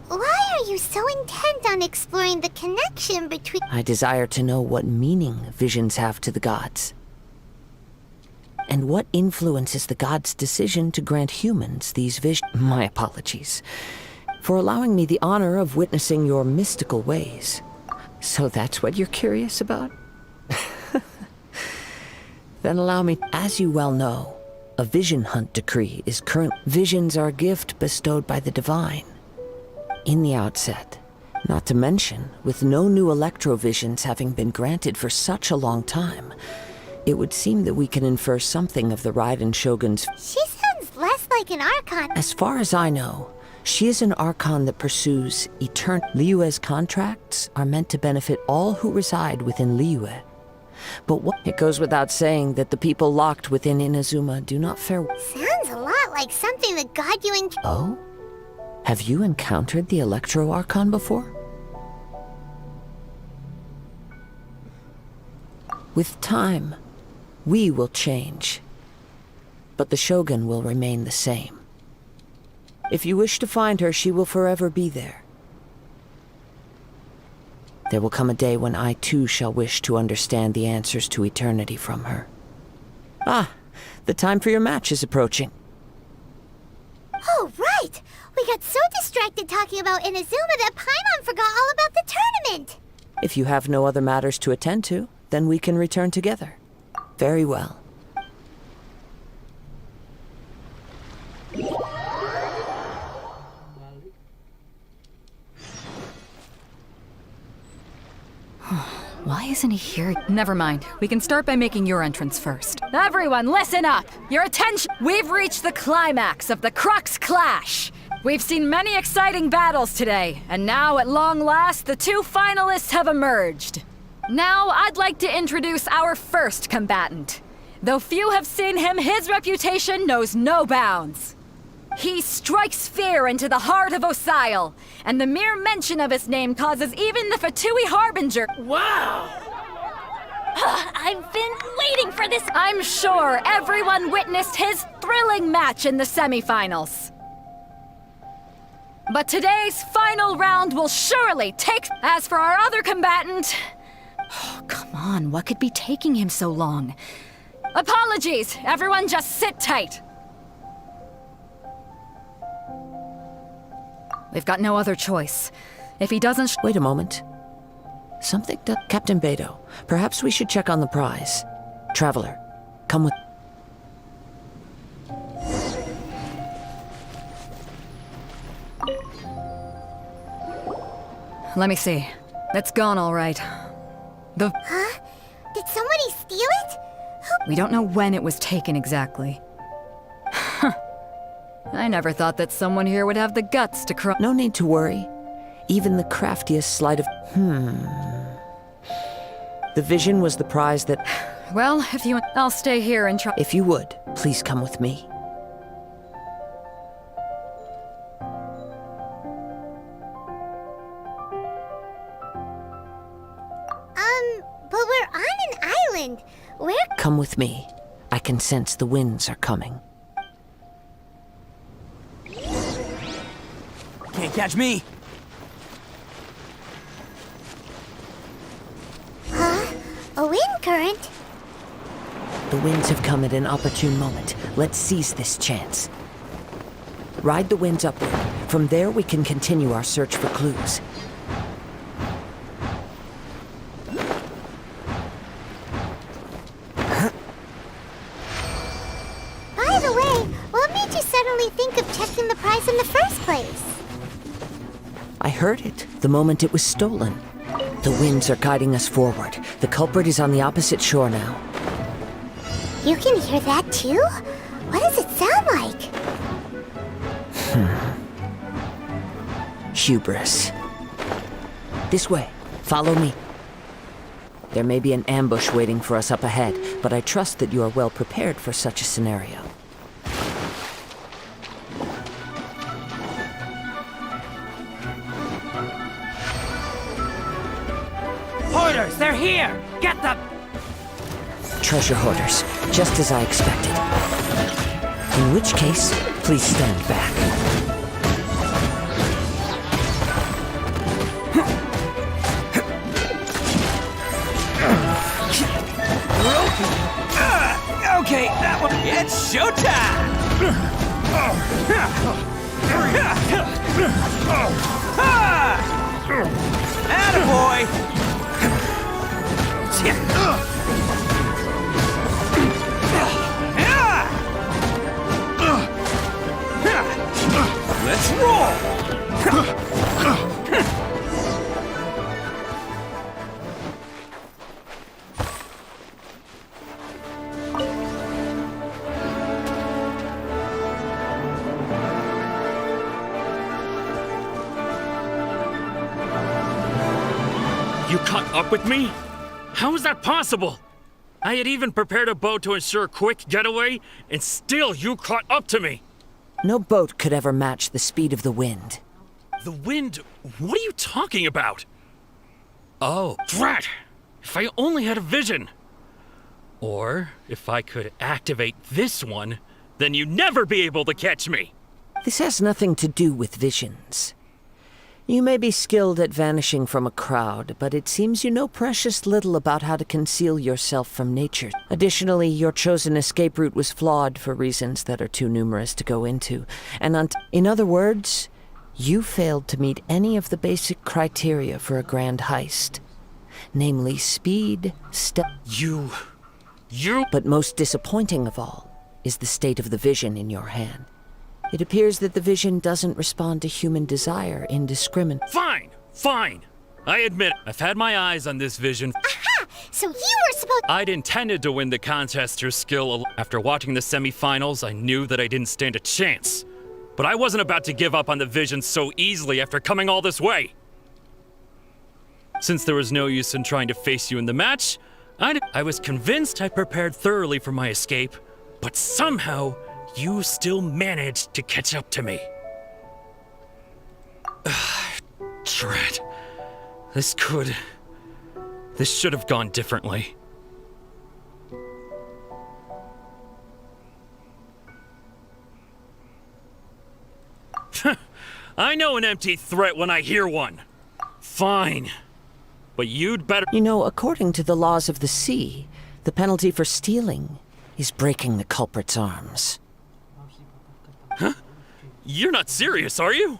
Why are you so intent on exploring the connection between... I desire to know what meaning visions have to the gods. And what influences the gods' decision to grant humans these visions. My apologies for allowing me the honor of witnessing your mystical ways. So that's what you're curious about? Then allow me... As you well know, a vision hunt decree is current... Visions are a gift bestowed by the divine. In the outset, not to mention, with no new electrovisions having been granted for such a long time, it would seem that we can infer something of the Raiden Shogun's... She sounds less like an Archon. As far as I know, she is an Archon that pursues Liyue's contracts are meant to benefit all who reside within Liyue. But it goes without saying that the people locked within Inazuma do not fare... Sounds a lot like something that got you in... Oh? Have you encountered the Electro Archon before? With time, we will change, but the Shogun will remain the same. If you wish to find her, she will forever be there. There will come a day when I too shall wish to understand the answers to eternity from her. Ah, the time for your match is approaching. Oh, right! We got so distracted talking about Inazuma that Paimon forgot all about the tournament! If you have no other matters to attend to, then we can return together. Very well. Why isn't he here? Never mind. We can start by making your entrance first. Everyone, listen up! Your attention! We've reached the climax of the Crux Clash! We've seen many exciting battles today, and now, at long last, the two finalists have emerged. Now, I'd like to introduce our first combatant. Though few have seen him, his reputation knows no bounds. He strikes fear into the heart of Osile, and the mere mention of his name causes even the Fatui Harbinger— Wow! I've been waiting for this— I'm sure everyone witnessed his thrilling match in the semifinals. But today's final round will surely take— As for our other combatant— Oh, come on, what could be taking him so long? Apologies, everyone just sit tight. We've got no other choice. If he doesn't— Wait a moment. Something to... Captain Beto, perhaps we should check on the prize. Traveler, come with... Let me see. It's gone all right. Huh? Did somebody steal it? We don't know when it was taken exactly. I never thought that someone here would have the guts to cry. No need to worry. Even the craftiest sleight of... The vision was the prize that... Well, if you... I'll stay here and try... If you would, please come with me. But we're on an island. Where... Come with me. I can sense the winds are coming. Can't catch me. Huh? A wind current? The winds have come at an opportune moment. Let's seize this chance. Ride the winds upward. From there, we can continue our search for clues. By the way, what made you suddenly think of checking the prize in the first heard it the moment it was stolen. The winds are guiding us forward. The culprit is on the opposite shore now. You can hear that too? What does it sound like? Hubris. This way. Follow me. There may be an ambush waiting for us up ahead, but I trust that you are well prepared for such a scenario. Hoarders, they're here! Get them! Treasure hoarders, just as I expected. In which case, please stand back. Okay, that one. It's showtime! Attaboy! Let's roll! You caught up with me? How is that possible? I had even prepared a boat to ensure a quick getaway, and still you caught up to me. No boat could ever match the speed of the wind. The wind? What are you talking about? Oh, drat! If I only had a vision. Or if I could activate this one, then you'd never be able to catch me. This has nothing to do with visions. You may be skilled at vanishing from a crowd, but it seems you know precious little about how to conceal yourself from nature. Additionally, your chosen escape route was flawed for reasons that are too numerous to go into. And in other words, you failed to meet any of the basic criteria for a grand heist. Namely, speed, You... But most disappointing of all is the state of the vision in your hand. It appears that the vision doesn't respond to human desire indiscriminately. Fine. I admit, I've had my eyes on this vision. Aha! So you were supposed— I'd intended to win the contest through skill. After watching the semi-finals, I knew that I didn't stand a chance. But I wasn't about to give up on the vision so easily after coming all this way. Since there was no use in trying to face you in the match, I was convinced I prepared thoroughly for my escape, but somehow you still managed to catch up to me. Drat. This should have gone differently. I know an empty threat when I hear one. Fine. But you'd better— You know, according to the laws of the sea, the penalty for stealing is breaking the culprit's arms. Huh? You're not serious, are you?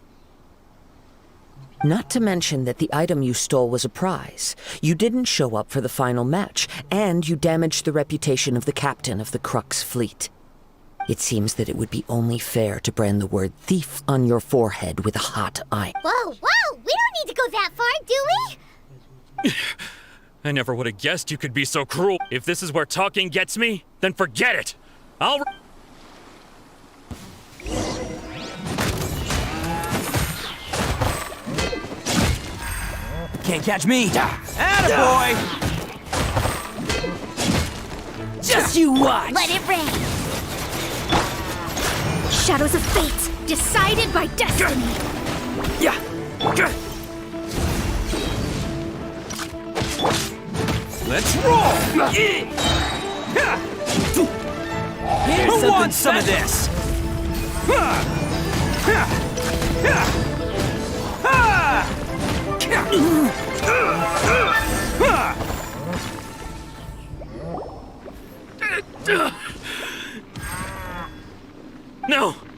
Not to mention that the item you stole was a prize. You didn't show up for the final match, and you damaged the reputation of the captain of the Crux fleet. It seems that it would be only fair to brand the word thief on your forehead with a hot iron. Whoa! We don't need to go that far, do we? I never would have guessed you could be so cruel. If this is where talking gets me, then forget it. Can't catch me! Attaboy! Just you watch! Let it rain! Shadows of fate, decided by destiny! Yeah! Let's roll! Who wants some of this?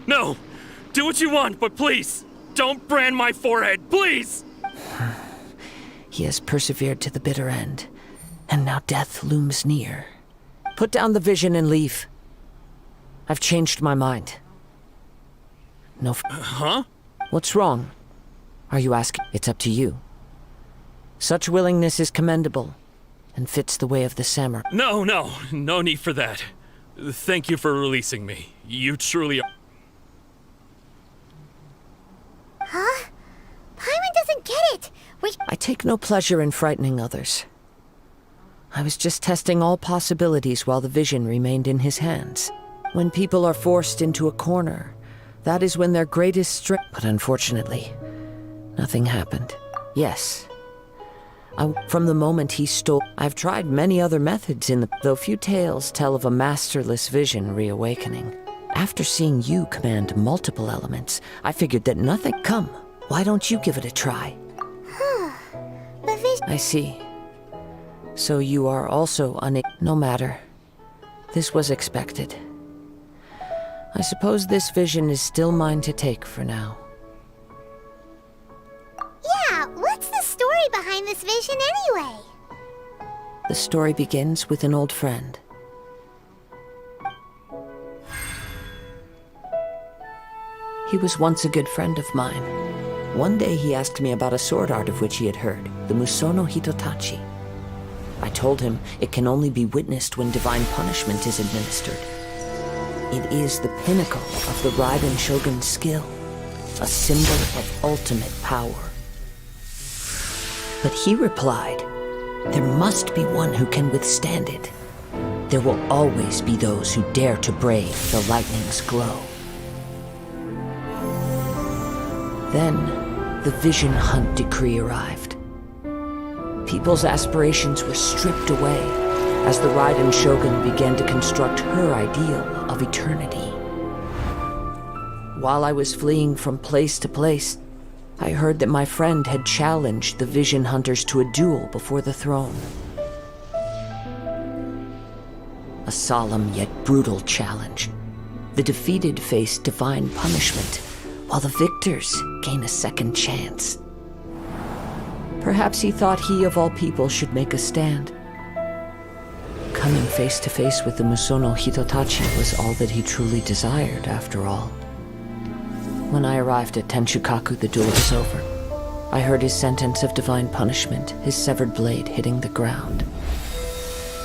No! Do what you want, but please, don't brand my forehead, please! He has persevered to the bitter end, and now death looms near. Put down the vision and leave. I've changed my mind. No. Huh? What's wrong? Are you asking? It's up to you. Such willingness is commendable, and fits the way of the samurai. No need for that. Thank you for releasing me. You truly are. Huh? Paimon doesn't get it! I take no pleasure in frightening others. I was just testing all possibilities while the vision remained in his hands. When people are forced into a corner, that is when their greatest strength... But unfortunately, nothing happened. Yes. From the moment he stole... I've tried many other methods though few tales tell of a masterless vision reawakening. After seeing you command multiple elements, I figured that nothing... Come, why don't you give it a try? The vision... I see. So you are also No matter. This was expected. I suppose this vision is still mine to take for now. Yeah, what's the story behind this vision anyway? The story begins with an old friend. He was once a good friend of mine. One day he asked me about a sword art of which he had heard, the Musono Hitotachi. I told him it can only be witnessed when divine punishment is administered. It is the pinnacle of the Raiden Shogun's skill, a symbol of ultimate power. But he replied, there must be one who can withstand it. There will always be those who dare to brave the lightning's glow. Then, the Vision Hunt decree arrived. People's aspirations were stripped away as the Raiden Shogun began to construct her ideal of eternity. While I was fleeing from place to place, I heard that my friend had challenged the Vision Hunters to a duel before the throne. A solemn yet brutal challenge. The defeated face divine punishment, while the victors gain a second chance. Perhaps he thought he of all people should make a stand. Coming face to face with the Musono Hitotachi was all that he truly desired, after all. When I arrived at Tenshukaku, the duel was over. I heard his sentence of divine punishment, his severed blade hitting the ground.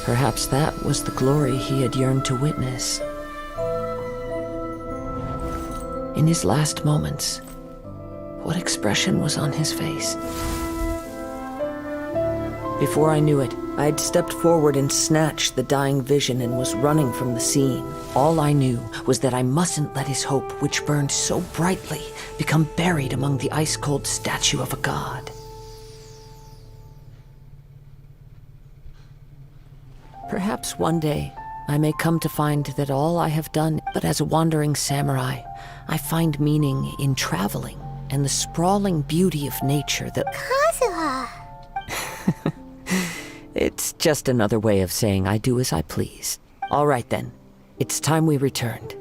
Perhaps that was the glory he had yearned to witness. In his last moments, what expression was on his face? Before I knew it, I had stepped forward and snatched the dying vision and was running from the scene. All I knew was that I mustn't let his hope, which burned so brightly, become buried among the ice-cold statue of a god. Perhaps one day, I may come to find that all I have done, but as a wandering samurai, I find meaning in traveling and the sprawling beauty of nature that... Kazuha! It's just another way of saying I do as I please. All right then, it's time we returned.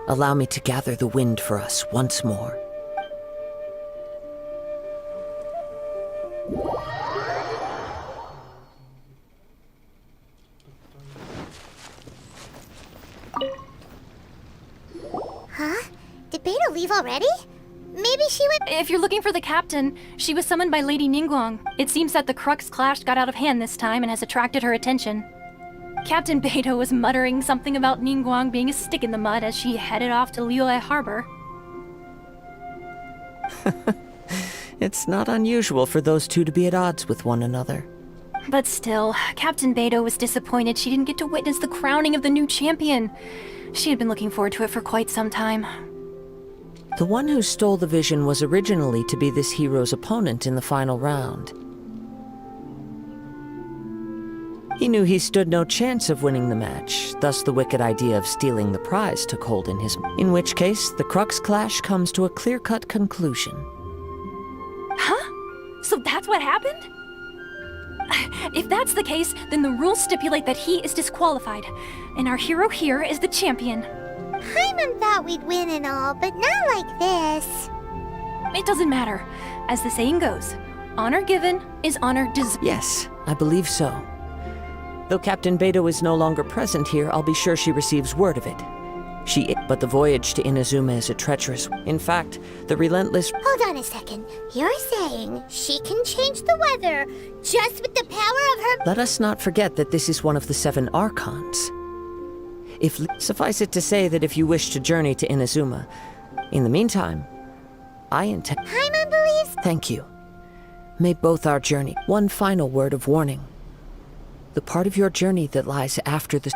Allow me to gather the wind for us once more. Huh? Did Beta leave already? Maybe she went... If you're looking for the captain, she was summoned by Lady Ningguang. It seems that the Crux clash got out of hand this time and has attracted her attention. Captain Beto was muttering something about Ningguang being a stick in the mud as she headed off to Liyue Harbor. It's not unusual for those two to be at odds with one another. But still, Captain Beto was disappointed she didn't get to witness the crowning of the new champion. She had been looking forward to it for quite some time. The one who stole the vision was originally to be this hero's opponent in the final round. He knew he stood no chance of winning the match, thus the wicked idea of stealing the prize took hold in his... In which case, the Crux clash comes to a clear-cut conclusion. Huh? So that's what happened? If that's the case, then the rules stipulate that he is disqualified, and our hero here is the champion. Paimon thought we'd win and all, but not like this. It doesn't matter. As the saying goes, honor given is honor deserved. Yes, I believe so. Though Captain Beto is no longer present here, I'll be sure she receives word of it. But the voyage to Inazuma is a treacherous. In fact, the relentless. Hold on a second. You're saying she can change the weather just with the power of her. Let us not forget that this is one of the 7 archons. Suffice it to say that if you wish to journey to Inazuma, in the meantime, I intend. Paimon believes. Thank you. May both our journey. One final word of warning. The part of your journey that lies after the.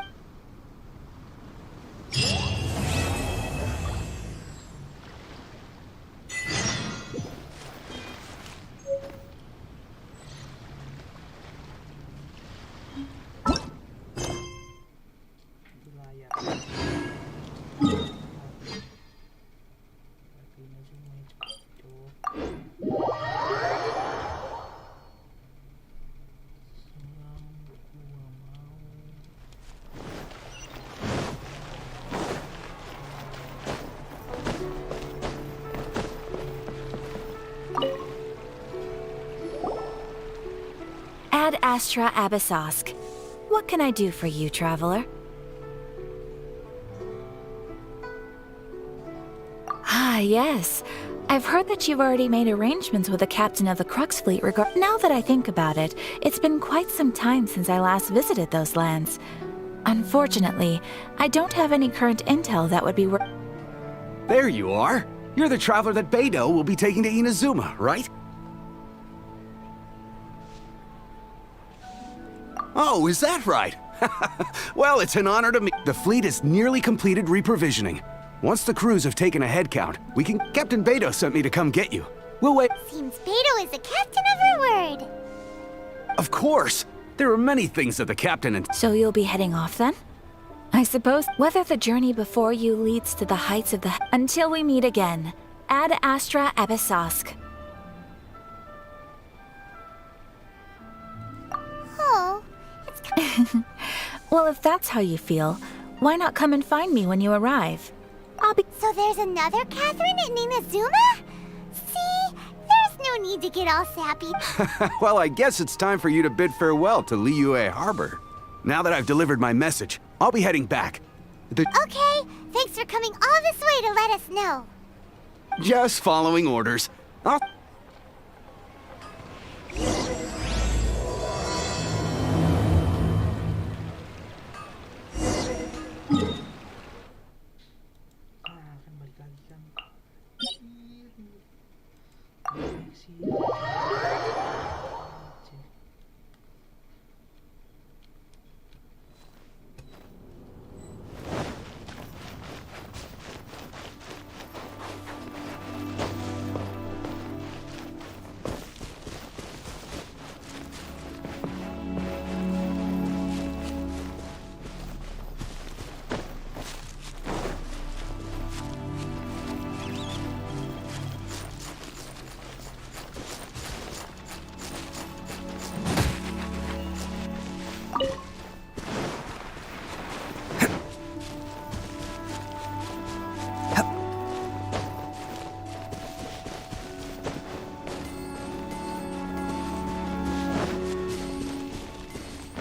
Ad Astra Abyssosk. What can I do for you, traveler? Ah, yes. I've heard that you've already made arrangements with the captain of the Crux fleet Now that I think about it, it's been quite some time since I last visited those lands. Unfortunately, I don't have any current intel that would be There you are. You're the traveler that Beidou will be taking to Inazuma, right? Oh, is that right? Well, it's an honor to meet. The fleet is nearly completed reprovisioning. Once the crews have taken a head count, we can. Captain Beidou sent me to come get you. We'll wait. Seems Beidou is the captain of her word. Of course. There are many things that the captain and. So you'll be heading off then? I suppose whether the journey before you leads to the heights of the. Until we meet again. Ad Astra Abyssosk. Oh. Well, if that's how you feel, why not come and find me when you arrive? I'll be. So there's another Catherine in Inazuma? See? There's no need to get all sappy. Well, I guess it's time for you to bid farewell to Liyue Harbor. Now that I've delivered my message, I'll be heading back. Okay, thanks for coming all this way to let us know. Just following orders. I'll...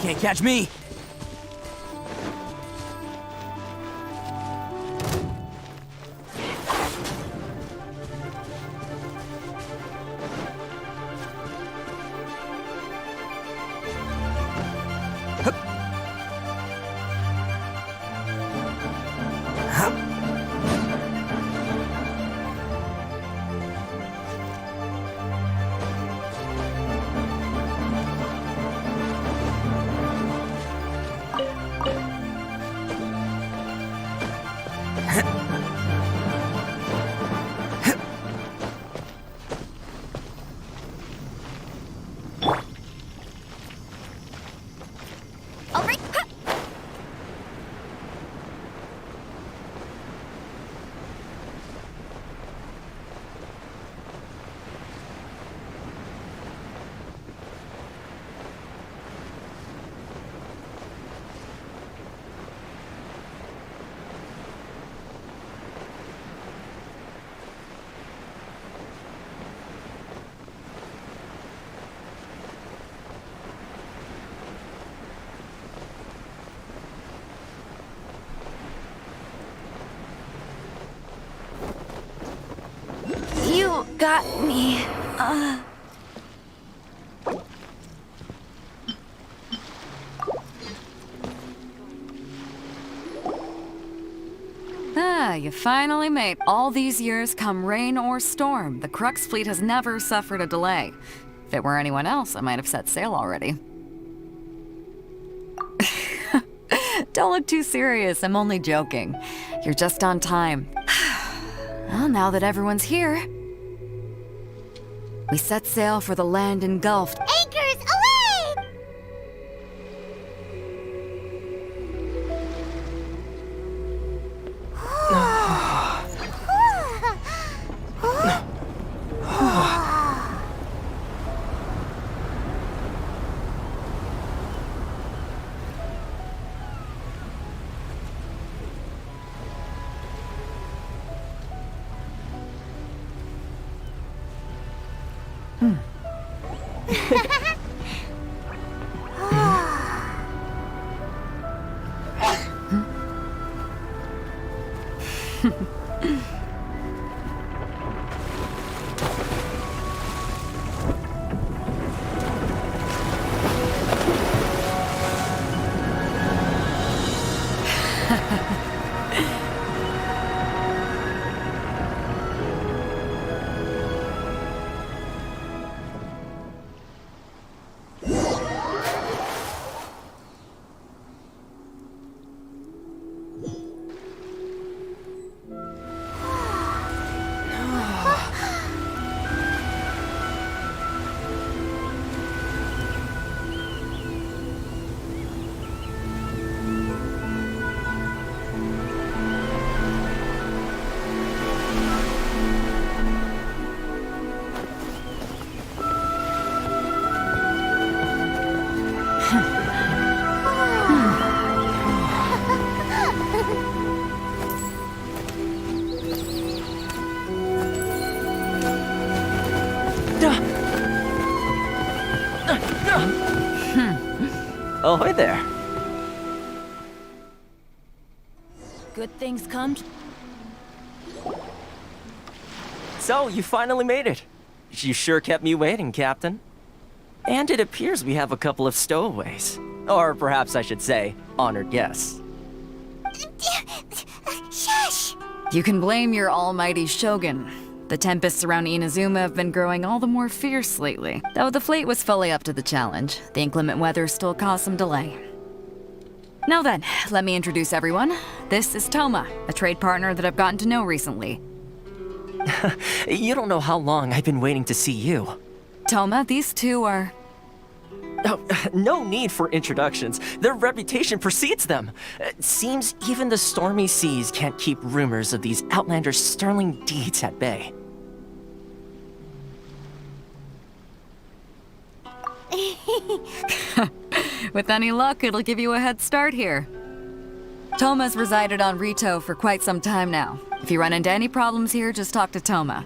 Can't catch me. got me. Ah, you finally made. All these years, come rain or storm, the Crux fleet has never suffered a delay. If it were anyone else, I might have set sail already. Don't look too serious, I'm only joking. You're just on time. Well, now that everyone's here, we set sail for the land engulfed. Anchors away! Ahoy there. Good things come. So, you finally made it. You sure kept me waiting, Captain. And it appears we have a couple of stowaways. Or perhaps I should say, honored guests. Shush! You can blame your almighty shogun. The tempests around Inazuma have been growing all the more fierce lately. Though the fleet was fully up to the challenge, the inclement weather still caused some delay. Now then, let me introduce everyone. This is Toma, a trade partner that I've gotten to know recently. You don't know how long I've been waiting to see you. Toma, these two are... Oh, no need for introductions. Their reputation precedes them. Seems even the stormy seas can't keep rumors of these outlanders' sterling deeds at bay. With any luck, it'll give you a head start here. Toma's resided on Rito for quite some time now. If you run into any problems here, just talk to Toma.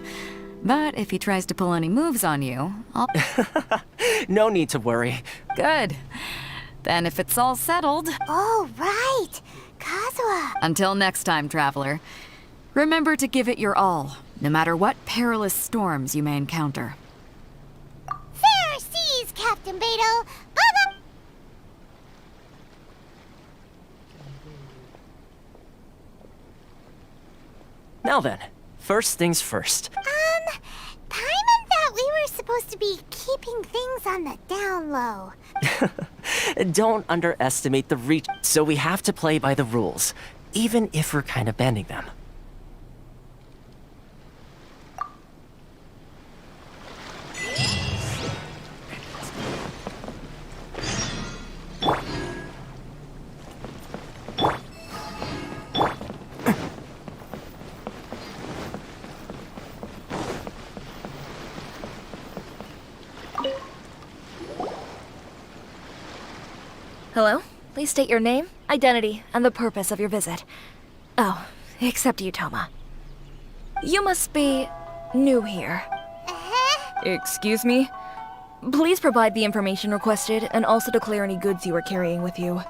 But if he tries to pull any moves on you, I'll... No need to worry. Good. Then if it's all settled... Oh, right! Kazuha! Until next time, traveler. Remember to give it your all, no matter what perilous storms you may encounter. Fair seas, Captain Beto! Bye-bye! Now then, first things first. Paimon thought we were supposed to be keeping things on the down low. Don't underestimate the reach, so we have to play by the rules, even if we're kind of bending them. Hello? Please state your name, identity, and the purpose of your visit. Oh, except you, Toma. You must be new here. Excuse me? Please provide the information requested and also declare any goods you are carrying with you.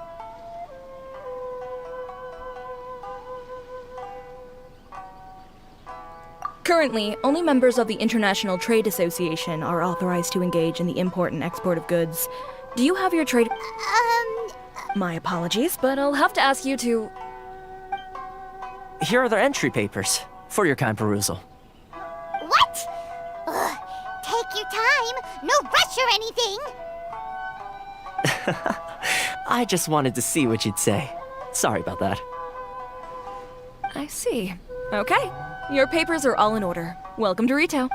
Currently, only members of the International Trade Association are authorized to engage in the import and export of goods. Do you have your trade... My apologies, but I'll have to ask you to... Here are their entry papers, for your kind perusal. What? Ugh, take your time. No rush or anything. I just wanted to see what you'd say. Sorry about that. I see. Okay. Your papers are all in order. Welcome to Rito.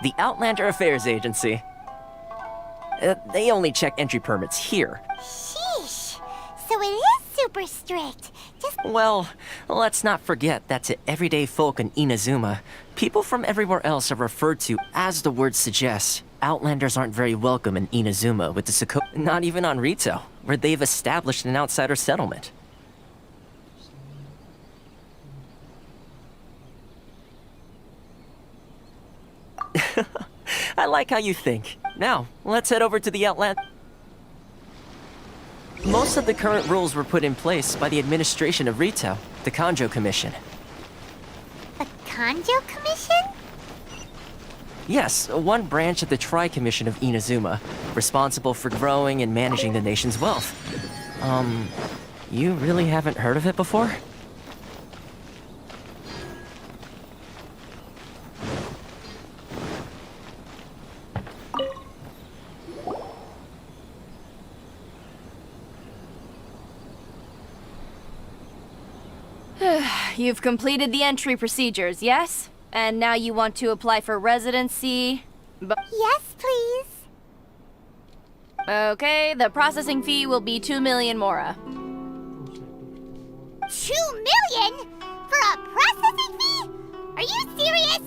The Outlander Affairs Agency. They only check entry permits here. Sheesh. So it is super strict. Well, let's not forget that to everyday folk in Inazuma, people from everywhere else are referred to as the word suggests. Outlanders aren't very welcome in Inazuma with the not even on Rito, where they've established an outsider settlement. I like how you think. Now, let's head over to the Outland. Most of the current rules were put in place by the administration of Rito, the Kanjo Commission. The Kanjo Commission? Yes, one branch of the Tri-Commission of Inazuma, responsible for growing and managing the nation's wealth. You really haven't heard of it before? You've completed the entry procedures, yes? And now you want to apply for residency? Yes, please. Okay, the processing fee will be 2 million mora. 2 million? For a processing fee? Are you serious?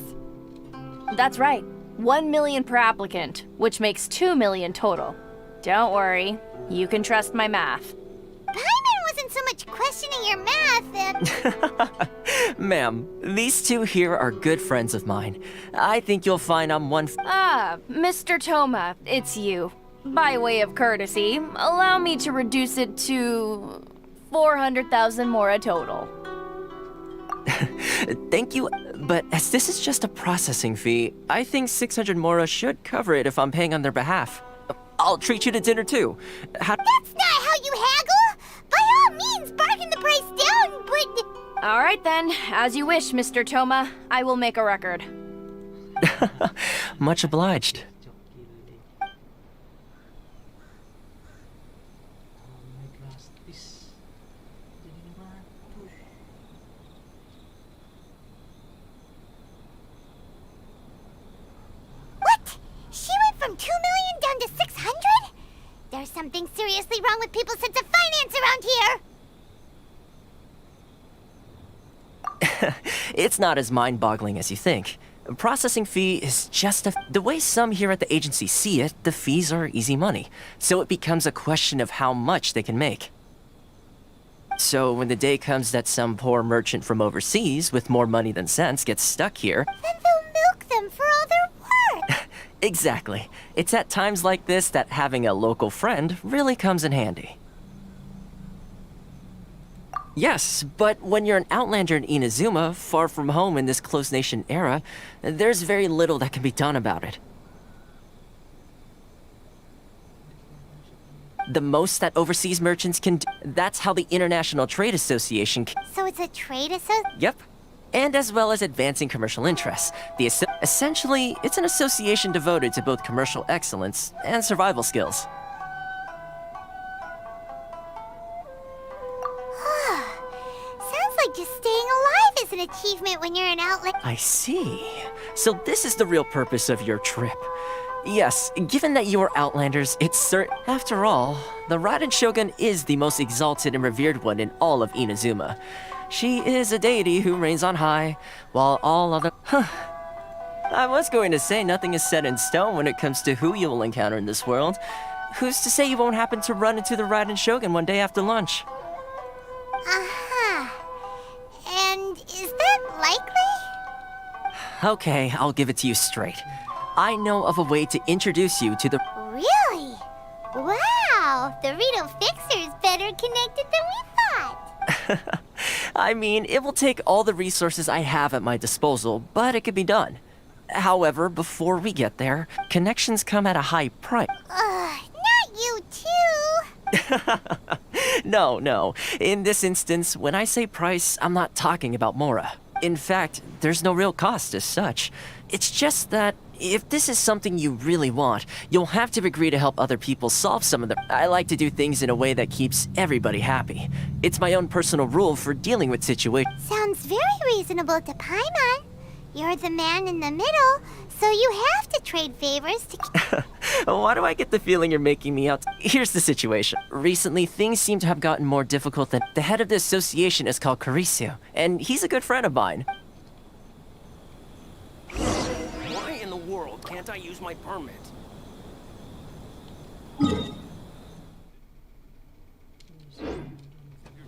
That's right. 1 million per applicant, which makes 2 million total. Don't worry, you can trust my math. Paimon wasn't so much questioning your math Ma'am, these two here are good friends of mine. I think you'll find I'm one Mr. Toma, it's you. By way of courtesy, allow me to reduce it to 400,000 mora total. Thank you, but as this is just a processing fee, I think 600 mora should cover it if I'm paying on their behalf. I'll treat you to dinner too. That's not how you haggle! By all means, bargain the price down, but... All right then, as you wish, Mr. Toma. I will make a record. Much obliged. What? She went from 2 million down to 600? There's something seriously wrong with people's sense of finance around here! It's not as mind-boggling as you think. A processing fee is just the way some here at the agency see it, the fees are easy money. So it becomes a question of how much they can make. So when the day comes that some poor merchant from overseas with more money than sense gets stuck here... Then they'll milk them for all their work! Exactly. It's at times like this that having a local friend really comes in handy. Yes, but when you're an outlander in Inazuma, far from home in this closed nation era, there's very little that can be done about it. The most that overseas merchants can do, that's how the International Trade Association So it's a trade association? Yep. And as well as advancing commercial interests. Essentially, it's an association devoted to both commercial excellence and survival skills. Sounds like just staying alive is an achievement when you're an outlet. I see. So this is the real purpose of your trip. Yes, given that you are Outlanders, it's After all, the Raiden Shogun is the most exalted and revered one in all of Inazuma. She is a deity who reigns on high, while all other... I was going to say nothing is set in stone when it comes to who you will encounter in this world. Who's to say you won't happen to run into the Raiden Shogun one day after lunch? Uh-huh. And is that likely? Okay, I'll give it to you straight. I know of a way to introduce you to the... Really? Wow, the Rito Fixer is better connected than we thought. I mean, it will take all the resources I have at my disposal, but it could be done. However, before we get there, connections come at a high price. Not you too! No. In this instance, when I say price, I'm not talking about Mora. In fact, there's no real cost as such. It's just that if this is something you really want, you'll have to agree to help other people solve some of the... I like to do things in a way that keeps everybody happy. It's my own personal rule for dealing with situations. Sounds very reasonable to Paimon. You're the man in the middle, so you have to trade favors to... Why do I get the feeling you're making me out? Here's the situation. Recently, things seem to have gotten more difficult than... The head of the association is called Caricio, and he's a good friend of mine. Why in the world can't I use my permit? Your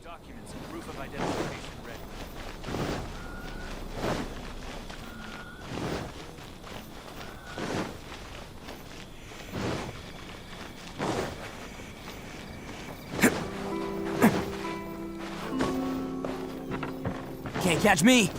documents and proof of identification ready. Can't catch me!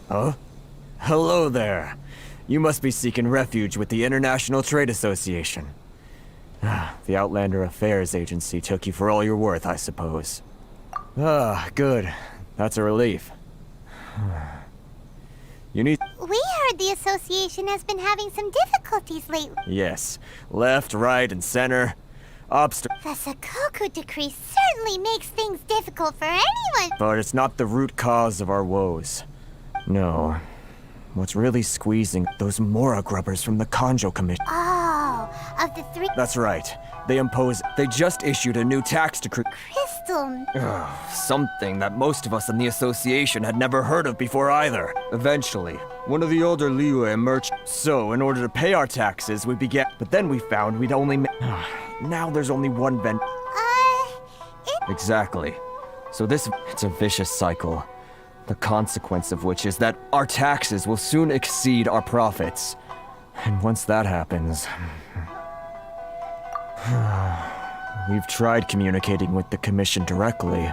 Huh? Hello there. You must be seeking refuge with the International Trade Association. The Outlander Affairs Agency took you for all you're worth, I suppose. Good. That's a relief. You need... We heard the association has been having some difficulties lately. Yes. Left, right, and center. The Sakoku decree certainly makes things difficult for anyone. But it's not the root cause of our woes. No. What's really squeezing those Mora grubbers from the Kanjo Commission? Oh, of the three... That's right. They just issued a new tax decree. Crystal... Something that most of us in the association had never heard of before either. Eventually, one of the older Liyue merchants. So, in order to pay our taxes, we began... But then we found we'd only... Now there's only one vendor. Exactly. So it's a vicious cycle. The consequence of which is that our taxes will soon exceed our profits. And once that happens... We've tried communicating with the Commission directly.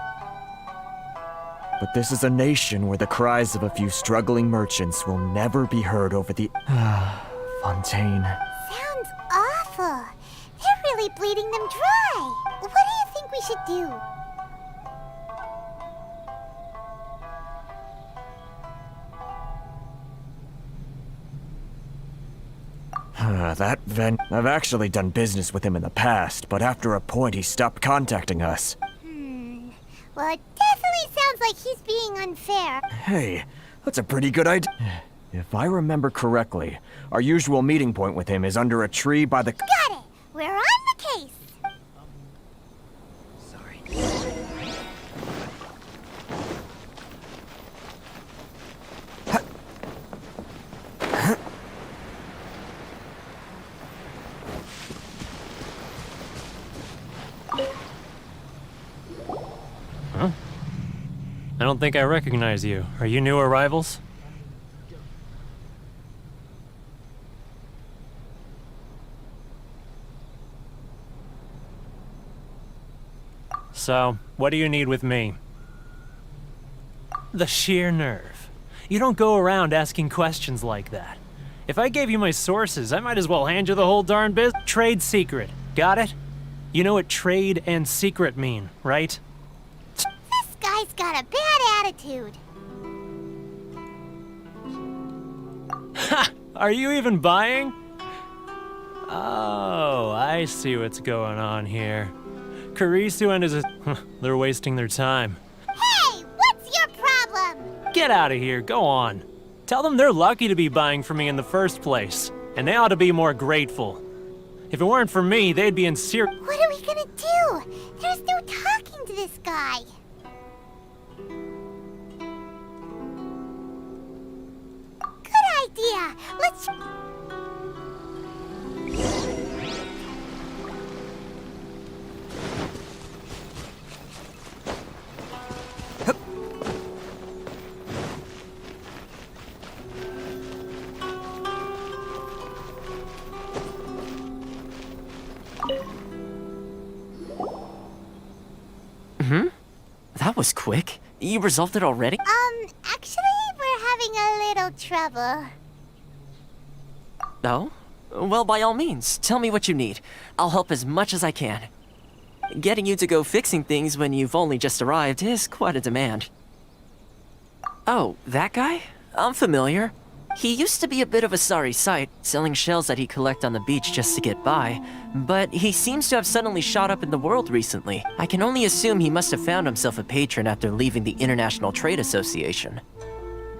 But this is a nation where the cries of a few struggling merchants will never be heard over the... Fontaine. Sounds awful. They're really bleeding them dry. What do you think we should do? I've actually done business with him in the past, but after a point he stopped contacting us. Well, it definitely sounds like he's being unfair. Hey, that's a pretty good idea. If I remember correctly, our usual meeting point with him is under a tree by the... Got it! We're on the case! Huh? I don't think I recognize you. Are you new arrivals? So, what do you need with me? The sheer nerve. You don't go around asking questions like that. If I gave you my sources, I might as well hand you the whole darn business. Trade secret. Got it? You know what trade and secret mean, right? This guy's got a bad attitude. Ha! Are you even buying? Oh, I see what's going on here. Karisu and his... they're wasting their time. Hey, what's your problem? Get out of here, go on. Tell them they're lucky to be buying from me in the first place, and they ought to be more grateful. If it weren't for me, they'd be in serious... What are we gonna do? There's no talking to this guy. Good idea. Let's... That was quick. You resolved it already? Actually, we're having a little trouble. Oh? Well, by all means, tell me what you need. I'll help as much as I can. Getting you to go fixing things when you've only just arrived is quite a demand. Oh, that guy? I'm familiar. He used to be a bit of a sorry sight, selling shells that he'd collect on the beach just to get by, but he seems to have suddenly shot up in the world recently. I can only assume he must have found himself a patron after leaving the International Trade Association.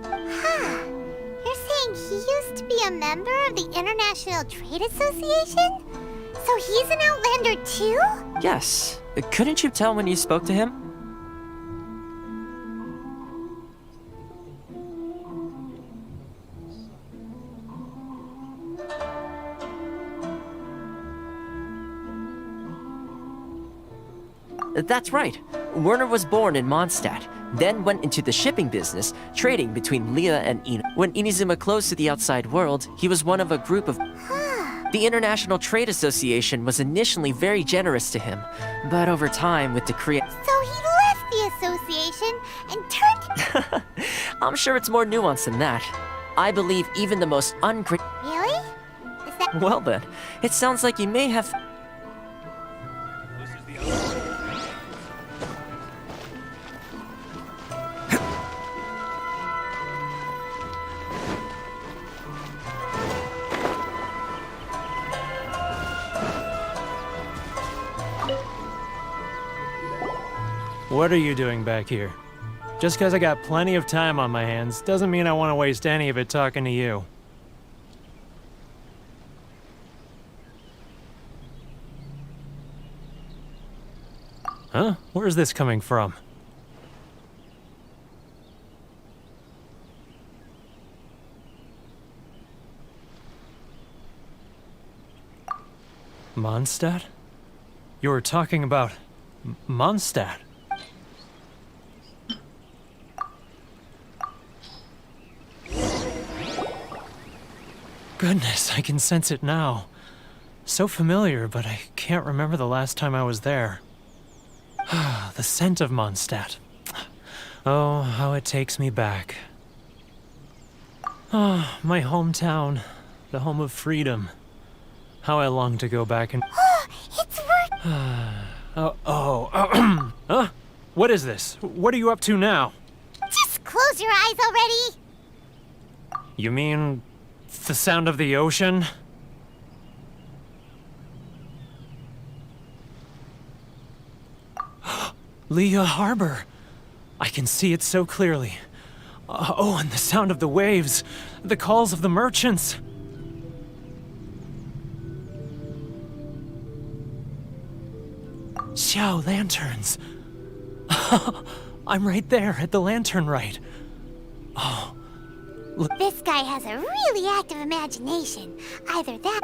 Huh. You're saying he used to be a member of the International Trade Association? So he's an Outlander too? Yes. Couldn't you tell when you spoke to him? That's right. Werner was born in Mondstadt, then went into the shipping business, trading between Leah and Ina. When Inizuma closed to the outside world, he was one of a group of... The International Trade Association was initially very generous to him, but over time with the So he left the association and turned... I'm sure it's more nuanced than that. I believe even the most ungrateful... Really? Is that... Well then, it sounds like you may have... What are you doing back here? Just because I got plenty of time on my hands doesn't mean I want to waste any of it talking to you. Huh? Where's this coming from? Mondstadt? You were talking about... Mondstadt? Goodness, I can sense it now. So familiar, but I can't remember the last time I was there. The scent of Mondstadt. Oh, how it takes me back. Oh, my hometown. The home of freedom. How I long to go back and... It's work! Huh? What is this? What are you up to now? Just close your eyes already! You mean... the sound of the ocean? Leah Harbor. I can see it so clearly. Oh, and the sound of the waves. The calls of the merchants. Xiao lanterns. I'm right there at the lantern right. Oh. This guy has a really active imagination. Either that...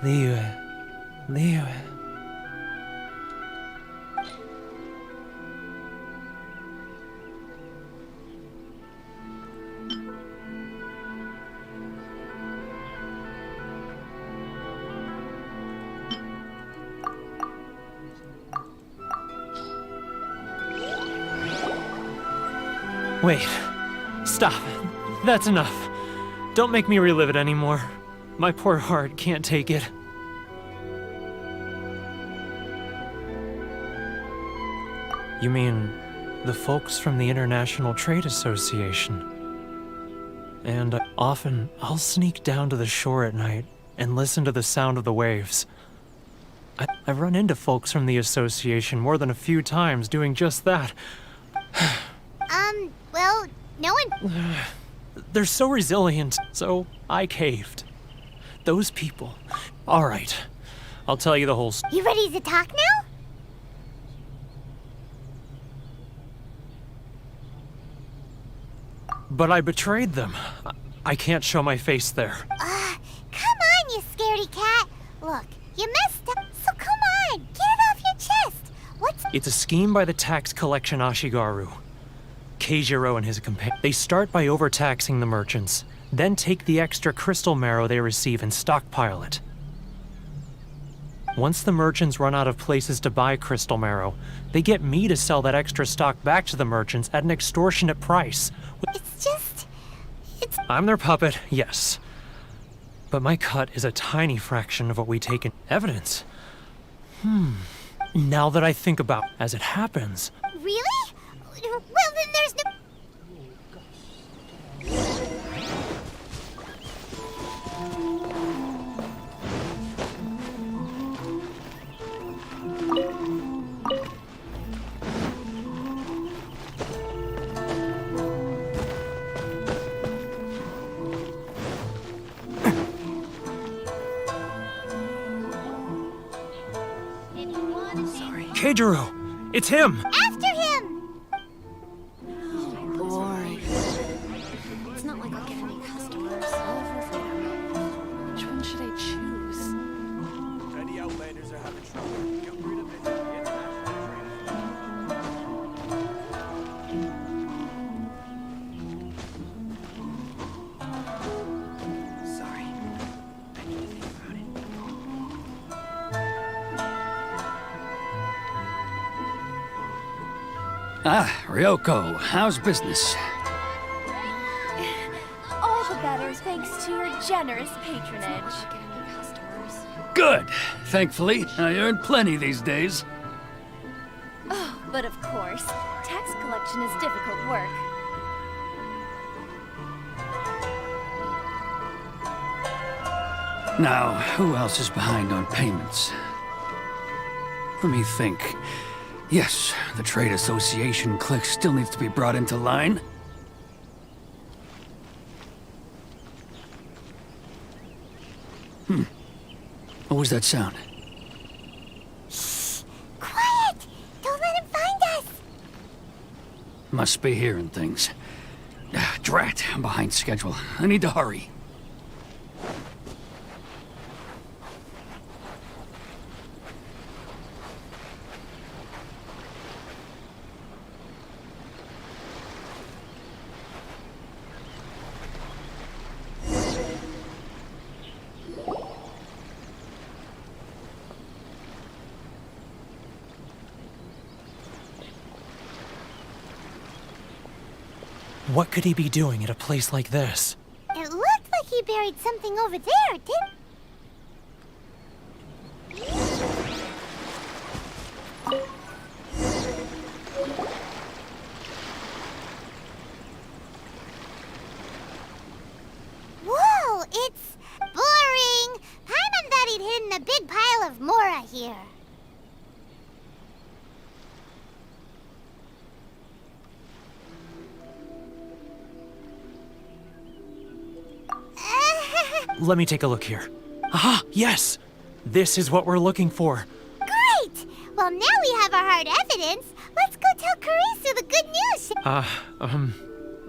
Liyue. Wait. Stop. That's enough. Don't make me relive it anymore. My poor heart can't take it. You mean the folks from the International Trade Association? And often I'll sneak down to the shore at night and listen to the sound of the waves. I've run into folks from the association more than a few times doing just that. Well, no one... They're so resilient, so I caved. Those people. All right, I'll tell you the whole story. You ready to talk now? But I betrayed them. I can't show my face there. Come on, you scaredy cat. Look, you messed up, so come on, get it off your chest. What's... It's a scheme by the tax collection Ashigaru. Keijiro and his companion. They start by overtaxing the merchants, then take the extra crystal marrow they receive and stockpile it. Once the merchants run out of places to buy crystal marrow, they get me to sell that extra stock back to the merchants at an extortionate price. I'm their puppet, yes. But my cut is a tiny fraction of what we take in evidence. Now that I think about as it happens. Really? Well, then there's no... Keijiro! It's him! After him! Boring. It's not like I'll get any customers. Which one should I choose? Any outlanders are having trouble. Get rid of it. The international Sorry. I need to think about it. Ryoko, how's business? All the better thanks to your generous patronage. Good. Thankfully, I earn plenty these days. Oh, but of course, tax collection is difficult work. Now, who else is behind on payments? Let me think. Yes, the Trade Association clique still needs to be brought into line. What was that sound? Quiet! Don't let him find us! Must be hearing things. Drat, I'm behind schedule. I need to hurry. What could he be doing at a place like this? It looked like he buried something over there, didn't... Whoa, it's boring! Paimon thought he'd hidden a big pile of Mora here. Let me take a look here. Aha! Yes! This is what we're looking for. Great! Well, now we have our hard evidence. Let's go tell Karisu the good news.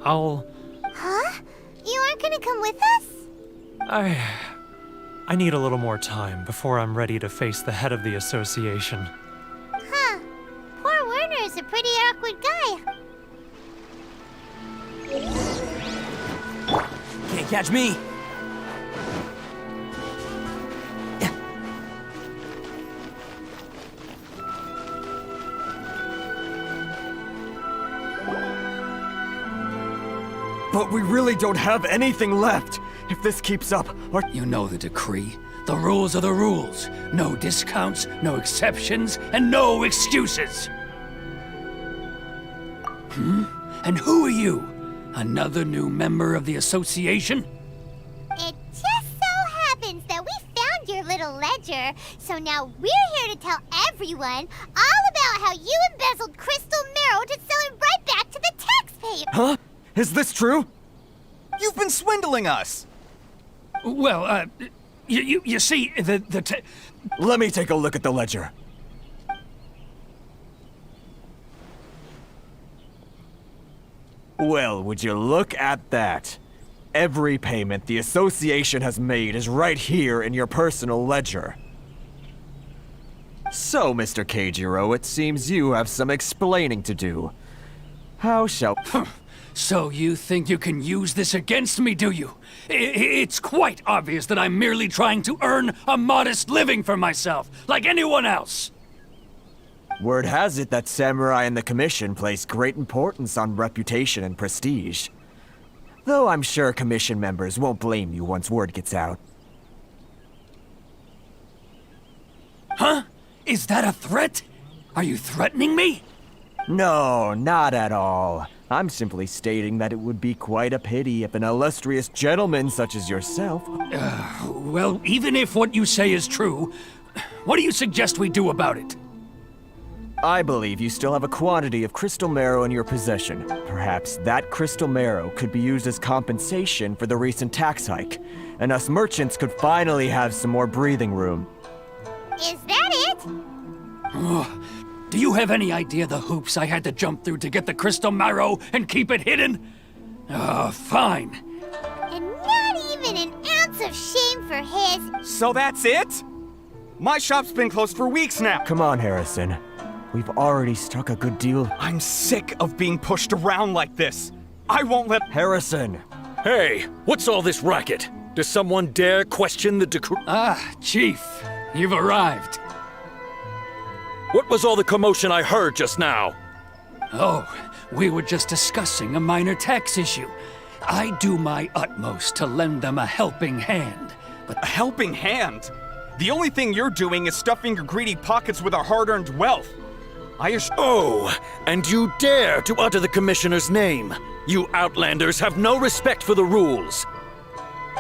I'll... Huh? You aren't gonna come with us? I need a little more time before I'm ready to face the head of the association. Huh. Poor Werner's a pretty awkward guy. Can't catch me! But we really don't have anything left. If this keeps up, You know the decree. The rules are the rules. No discounts, no exceptions, and no excuses. And who are you? Another new member of the association? It just so happens that we found your little ledger, so now we're here to tell everyone all about how you embezzled crystal marrow to sell it right back to the taxpayer. Huh? Is this true? You've been swindling us! Well, you see, Let me take a look at the ledger. Well, would you look at that? Every payment the association has made is right here in your personal ledger. So, Mr. Keijiro, it seems you have some explaining to do. How shall... So you think you can use this against me, do you? It's quite obvious that I'm merely trying to earn a modest living for myself, like anyone else. Word has it that samurai and the commission place great importance on reputation and prestige. Though I'm sure commission members won't blame you once word gets out. Huh? Is that a threat? Are you threatening me? No, not at all. I'm simply stating that it would be quite a pity if an illustrious gentleman such as yourself... Well, even if what you say is true, what do you suggest we do about it? I believe you still have a quantity of crystal marrow in your possession. Perhaps that crystal marrow could be used as compensation for the recent tax hike, and us merchants could finally have some more breathing room. Is that it? Do you have any idea the hoops I had to jump through to get the crystal marrow and keep it hidden? Fine. And not even an ounce of shame for his... So that's it? My shop's been closed for weeks now. Come on, Harrison. We've already struck a good deal. I'm sick of being pushed around like this. I won't let... Harrison! Hey, what's all this racket? Does someone dare question the decree? Chief, you've arrived. What was all the commotion I heard just now? Oh, we were just discussing a minor tax issue. I do my utmost to lend them a helping hand, but... A helping hand? The only thing you're doing is stuffing your greedy pockets with our hard-earned wealth. Oh, and you dare to utter the commissioner's name. You outlanders have no respect for the rules.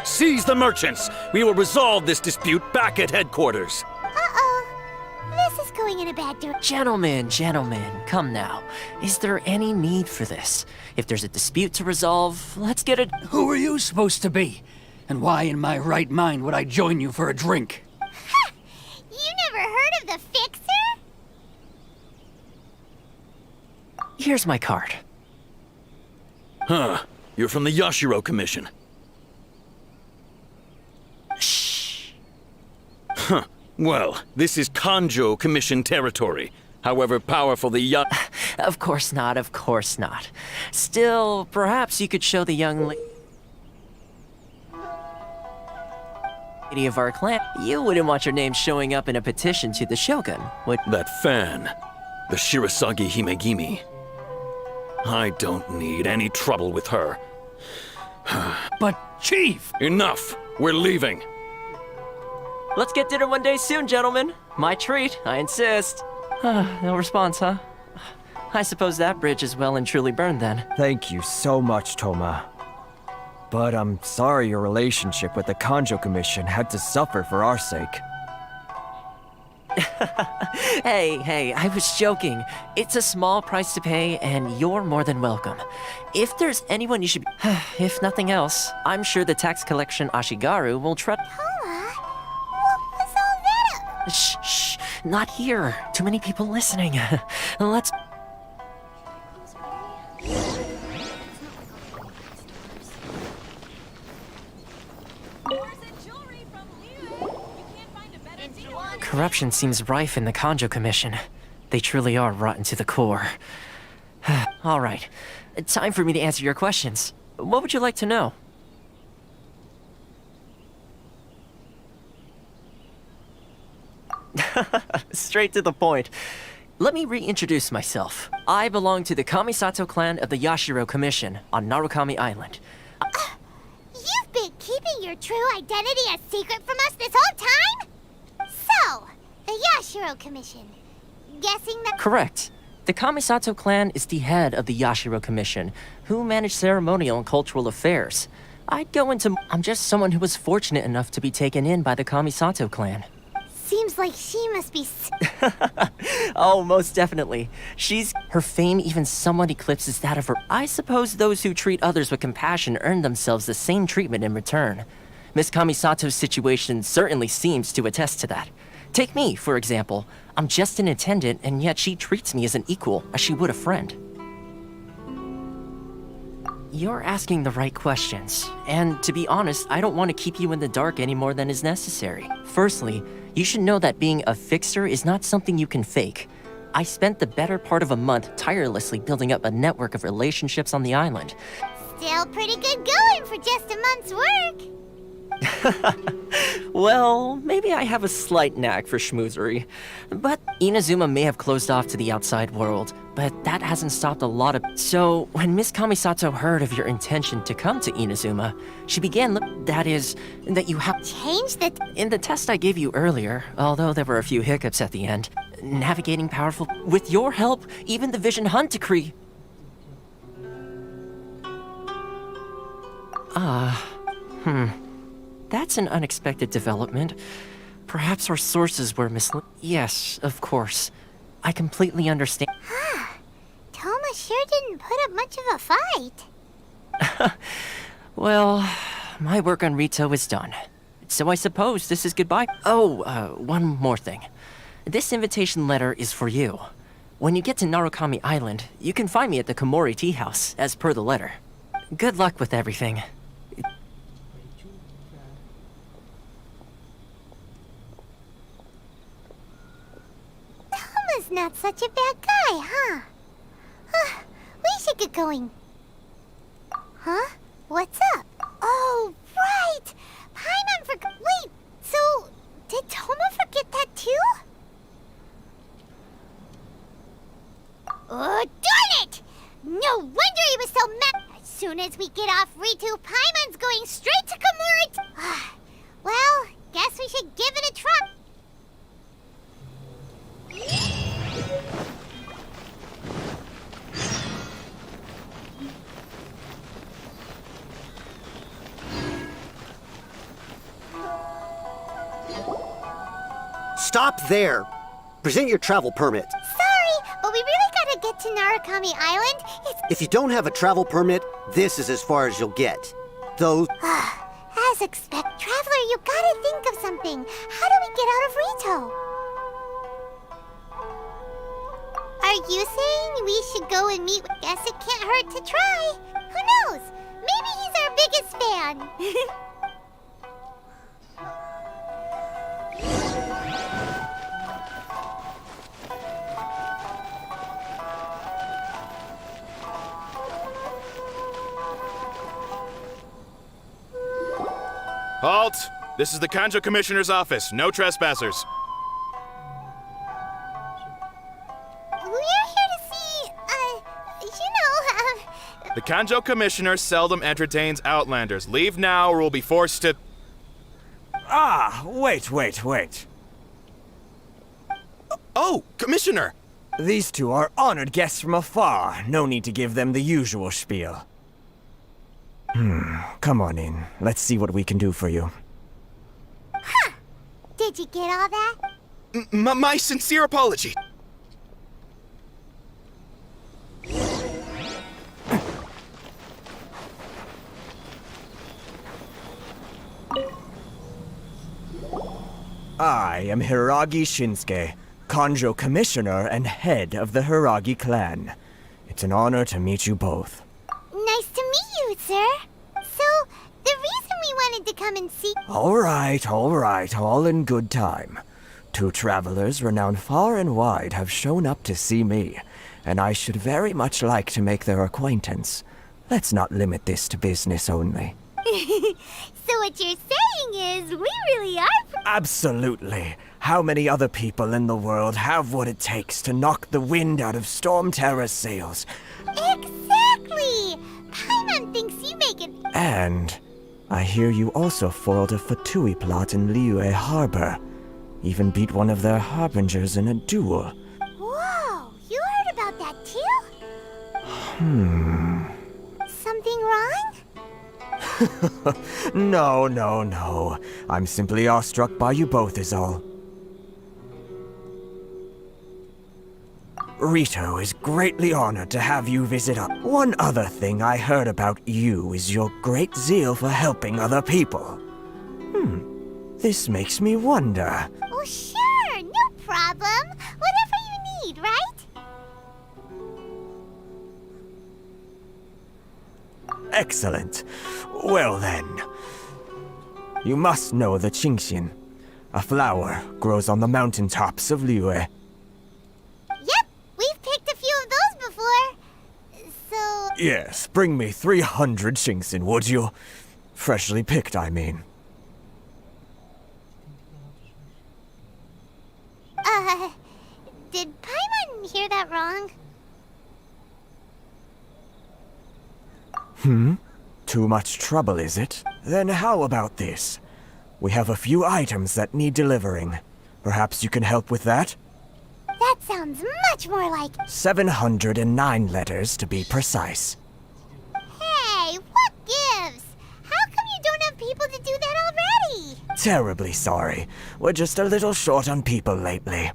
Seize the merchants. We will resolve this dispute back at headquarters. This is going in a bad direction. Gentlemen, come now. Is there any need for this? If there's a dispute to resolve, let's get it. Who are you supposed to be? And why in my right mind would I join you for a drink? You never heard of the Fixer? Here's my card. Huh. You're from the Yashiro Commission. Shh. Huh. Well, this is Kanjo Commission territory. However powerful the Of course not. Still, perhaps you could show the young lady of our clan. You wouldn't want your name showing up in a petition to the Shogun, would... That fan. The Shirasagi Himegimi. I don't need any trouble with her. But, Chief! Enough! We're leaving. Let's get dinner one day soon, gentlemen. My treat, I insist. No response, huh? I suppose that bridge is well and truly burned then. Thank you so much, Toma. But I'm sorry your relationship with the Kanjo Commission had to suffer for our sake. Hey, I was joking. It's a small price to pay, and you're more than welcome. If there's anyone you should be... If nothing else, I'm sure the tax collection Ashigaru will try... Shh, not here. Too many people listening. Let's... Corruption seems rife in the Kanjo Commission. They truly are rotten to the core. All right, time for me to answer your questions. What would you like to know? Straight to the point. Let me reintroduce myself. I belong to the Kamisato clan of the Yashiro Commission on Narukami Island. You've been keeping your true identity a secret from us this whole time? So, the Yashiro Commission. Guessing that— Correct. The Kamisato clan is the head of the Yashiro Commission, who manage ceremonial and cultural affairs. I'm just someone who was fortunate enough to be taken in by the Kamisato clan. Seems like she must be Oh, most definitely. Her fame even somewhat eclipses that of her. I suppose those who treat others with compassion earn themselves the same treatment in return. Miss Kamisato's situation certainly seems to attest to that. Take me, for example. I'm just an attendant, and yet she treats me as an equal, as she would a friend. You're asking the right questions, and to be honest, I don't want to keep you in the dark any more than is necessary. Firstly, you should know that being a fixer is not something you can fake. I spent the better part of a month tirelessly building up a network of relationships on the island. still pretty good going for just a month's work. Well, maybe I have a slight knack for schmoozery. But Inazuma may have closed off to the outside world, but that hasn't stopped a lot of— So, when Miss Kamisato heard of your intention to come to Inazuma, she began— that you have— Change the— In the test I gave you earlier, although there were a few hiccups at the end, navigating powerful— With your help, even the Vision Hunt decree— That's an unexpected development. Perhaps our sources were misled. Yes, of course. I completely understand. Toma sure didn't put up much of a fight. Well, my work on Rito is done. So I suppose this is goodbye. Oh, one more thing. This invitation letter is for you. When you get to Narukami Island, you can find me at the Komori Tea House, as per the letter. Good luck with everything. Toma's not such a bad guy, huh? We should get going. Huh? What's up? Oh, right! Paimon forgot— Wait, so did Toma forget that too? Oh, darn it! No wonder he was so mad! As soon as we get off Ritu, Paimon's going straight to Komori. Well, guess we should give it a try. Stop there! Present your travel permit. Sorry, but we really gotta get to Narukami Island. If you don't have a travel permit, this is as far as you'll get. Those— As expect, Traveler, you gotta think of something. How do we get out of Rito? Are you saying we should go and meet— Guess it can't hurt to try. Who knows? Maybe he's our biggest fan. Halt! This is the Kanjo Commissioner's office. No trespassers. We're here to see, The Kanjo Commissioner seldom entertains Outlanders. Leave now or we'll be forced to— Wait. Oh, Commissioner! These two are honored guests from afar. No need to give them the usual spiel. Come on in. Let's see what we can do for you. Did you get all that? My sincere apology. I am Hiragi Shinsuke, Kanjo Commissioner and head of the Hiragi clan. It's an honor to meet you both. Nice to meet you, sir. So, the reason we wanted to come and see— All right, all in good time. Two travelers renowned far and wide have shown up to see me, and I should very much like to make their acquaintance. Let's not limit this to business only. So what you're saying is, we really are... Absolutely. How many other people in the world have what it takes to knock the wind out of Storm Terror's sails? Exactly! Paimon thinks you make it... And I hear you also foiled a Fatui plot in Liyue Harbor. Even beat one of their harbingers in a duel. Whoa! You heard about that too? Something wrong? No. I'm simply awestruck by you both is all. Rito is greatly honored to have you visit us. One other thing I heard about you is your great zeal for helping other people. This makes me wonder. Oh, sure, no problem. Whatever you need, right? Excellent. Well then, you must know the GENSHIN. A flower grows on the mountaintops of Liyue. Yep, we've picked a few of those before. So... Yes, bring me 300 GENSHIN, would you? Freshly picked, I mean. Did Paimon hear that wrong? Too much trouble, is it? Then how about this? We have a few items that need delivering. Perhaps you can help with that? That sounds much more like... 709 letters, to be precise. Hey, what gives? How come you don't have people to do that already? Terribly sorry. We're just a little short on people lately.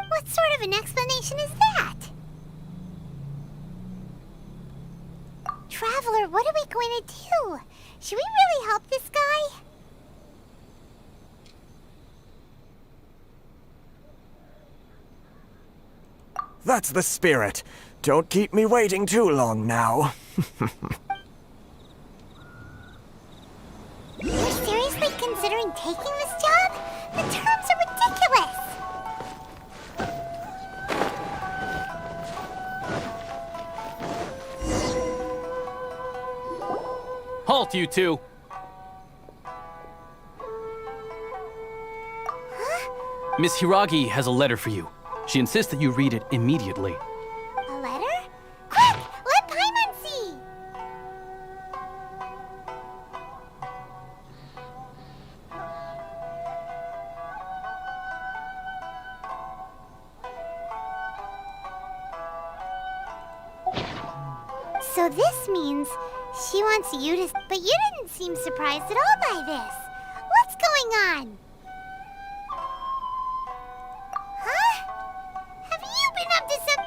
What sort of an explanation is that? Traveler, what are we going to do? Should we really help this guy? That's the spirit. Don't keep me waiting too long now. You're seriously considering taking this job? The terms are ridiculous! Halt, you two! Miss Hiragi has a letter for you. She insists that you read it immediately. A letter? Quick! Let Paimon see! So this means she wants you to... But you didn't seem surprised at all by this. What's going on? Huh? Have you been up to some...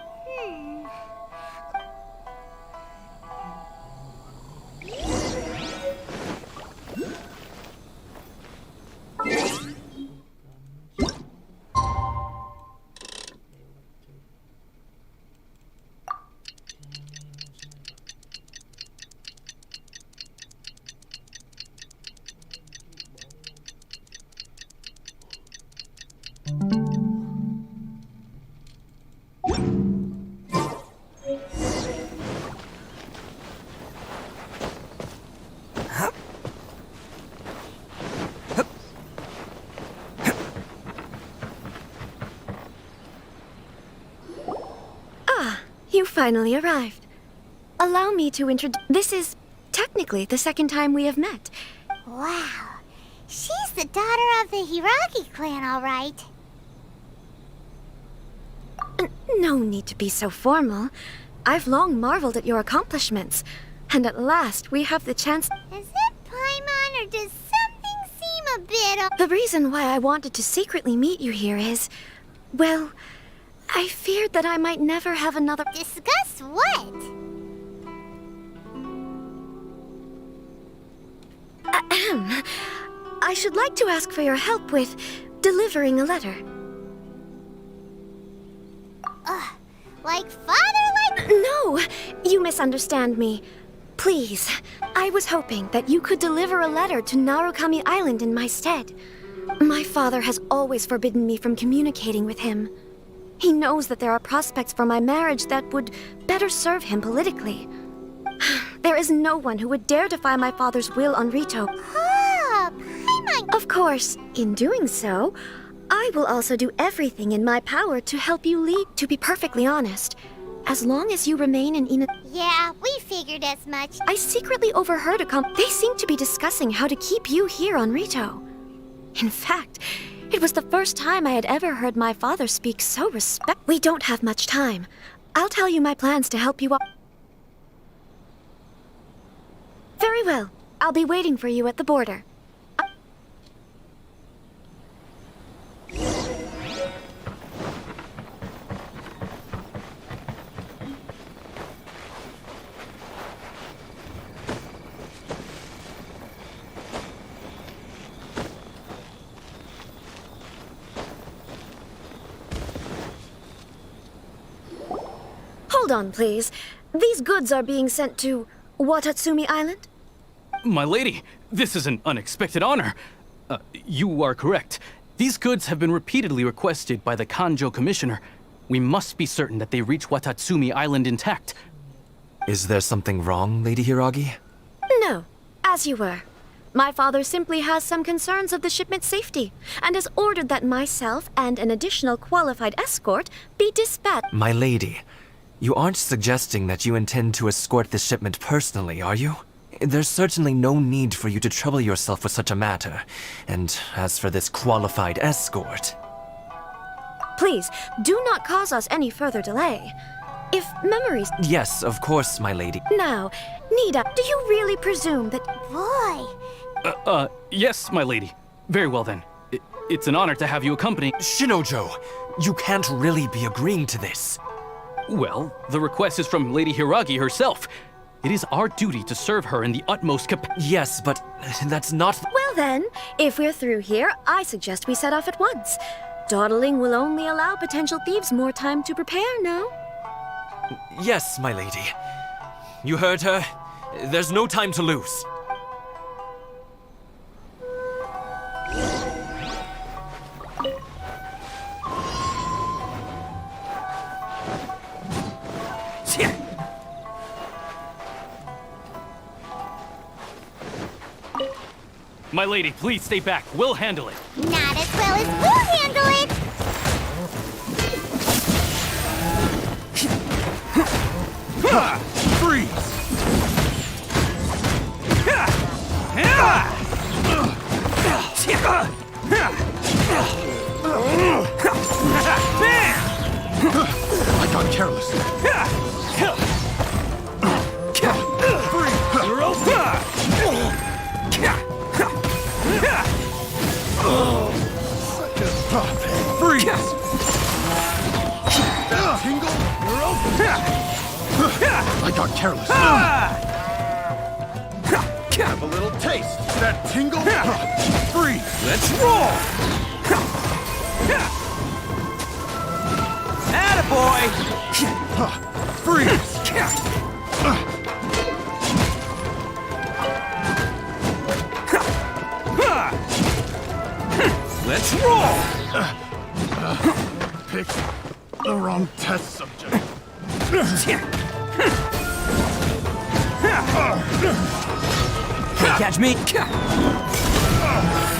You finally arrived. Allow me to introduce... This is technically the second time we have met. Wow. She's the daughter of the Hiragi clan, all right. No need to be so formal. I've long marveled at your accomplishments. And at last, we have the chance... Is it Paimon, or does something seem a bit... The reason why I wanted to secretly meet you here is... Well, I feared that I might never have another... Discuss what? Ahem. I should like to ask for your help with delivering a letter. Like father, like... No, you misunderstand me. Please, I was hoping that you could deliver a letter to Narukami Island in my stead. My father has always forbidden me from communicating with him. He knows that there are prospects for my marriage that would better serve him politically. There is no one who would dare defy my father's will on Rito. Oh, Paimon! Of course, in doing so, I will also do everything in my power to help you lead. To be perfectly honest, as long as you remain in Yeah, we figured as much. I secretly overheard they seem to be discussing how to keep you here on Rito. In fact, it was the first time I had ever heard my father speak so We don't have much time. I'll tell you my plans to help you up. Very well. I'll be waiting for you at the border. Hold on, please. These goods are being sent to Watatsumi Island? My lady, this is an unexpected honor. You are correct. These goods have been repeatedly requested by the Kanjo Commissioner. We must be certain that they reach Watatsumi Island intact. Is there something wrong, Lady Hiragi? No, as you were. My father simply has some concerns of the shipment's safety, and has ordered that myself and an additional qualified escort be dispatched. My lady, you aren't suggesting that you intend to escort this shipment personally, are you? There's certainly no need for you to trouble yourself with such a matter. And as for this qualified escort... Please, do not cause us any further delay. If memories... Yes, of course, my lady. Now, Nida, do you really presume that... Boy! Yes, my lady. Very well then. It's an honor to have you accompany... Shinojo, you can't really be agreeing to this. Well, the request is from Lady Hiragi herself. It is our duty to serve her in the utmost capacity. Yes, but that's not... Well then, if we're through here, I suggest we set off at once. Dawdling will only allow potential thieves more time to prepare, no? Yes, my lady. You heard her. There's no time to lose. My lady, please stay back. We'll handle it. Not as well as we'll handle it! Freeze! I got careless. You're over! Freeze! Tingle? You're open! I got careless. Have a little taste. That tingle? Freeze! Let's roll! Attaboy! Freeze! Let's roll! Picked the wrong test subject. Can't catch me!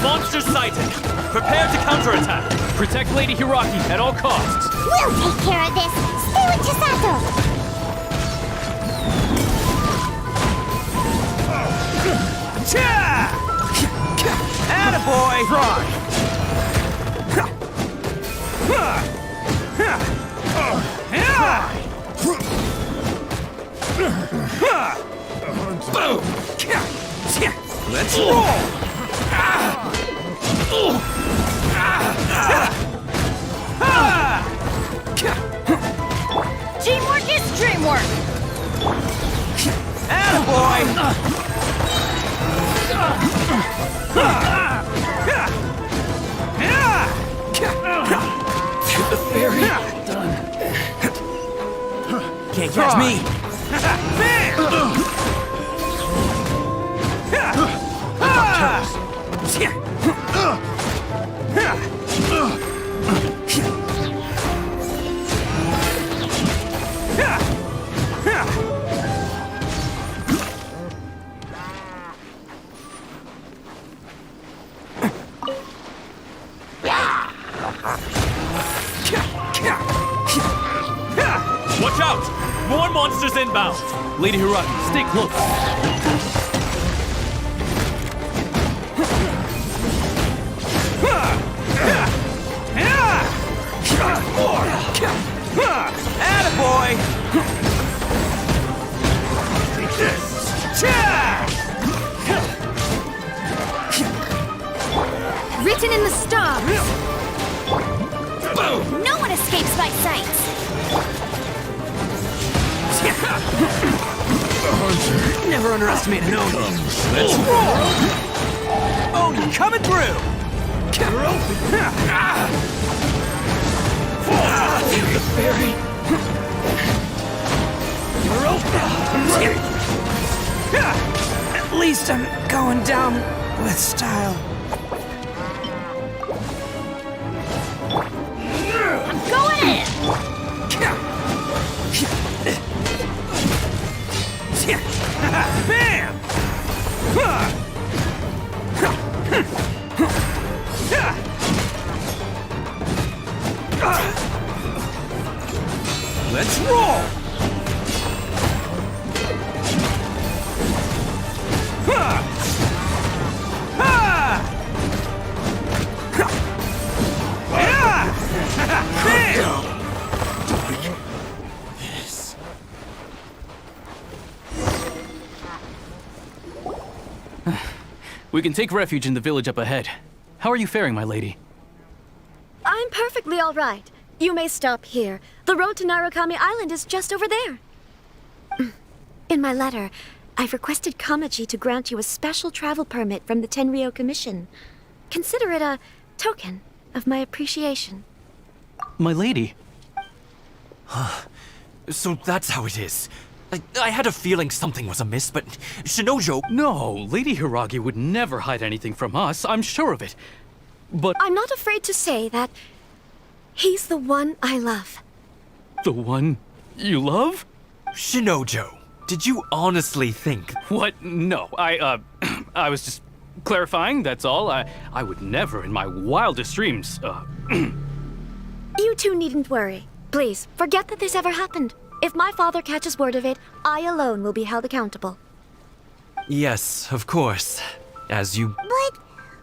Monster sighted! Prepare to counterattack! Protect Lady Hiragi at all costs! We'll take care of this! Stay with Chisato! Attaboy! Try! Boom! Let's roll! Teamwork is dreamwork! Attaboy! The fairy. Done. Can't catch me! More monsters inbound! Lady Hiragi, stay close. Attaboy! Take this! Written in the stars. No one escapes my sight. Never underestimate an Oni. Let's roll! Oni coming through! Take the fairy! At least I'm going down with style. I'm going in. Bam! Let's roll! We can take refuge in the village up ahead. How are you faring, my lady? I'm perfectly all right. You may stop here. The road to Narukami Island is just over there. In my letter, I've requested Kamaji to grant you a special travel permit from the Tenryou Commission. Consider it a token of my appreciation. My lady. So that's how it is. I had a feeling something was amiss, but Shinojo... No, Lady Hiragi would never hide anything from us, I'm sure of it. But... I'm not afraid to say that he's the one I love. The one you love? Shinojo, did you honestly think... What? No, I was just clarifying, that's all. I would never in my wildest dreams, You two needn't worry. Please, forget that this ever happened. If my father catches word of it, I alone will be held accountable. Yes, of course. As you... But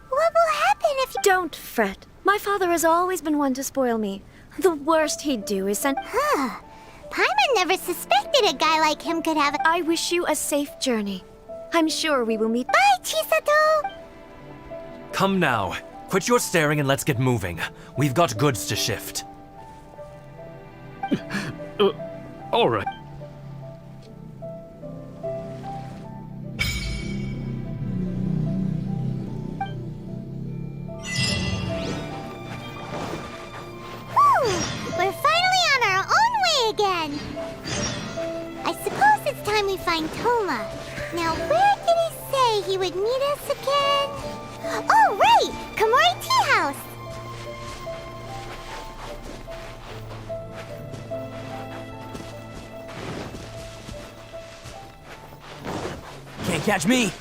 what will happen if you... Don't fret. My father has always been one to spoil me. The worst he'd do is send... Paimon never suspected a guy like him could have... I wish you a safe journey. I'm sure we will meet... Bye, Chisato! Come now. Quit your staring and let's get moving. We've got goods to shift. All right. We're finally on our own way again. I suppose it's time we find Toma. Now, where did he say he would meet us again? Oh, right! Komori Tea House! Can't catch me.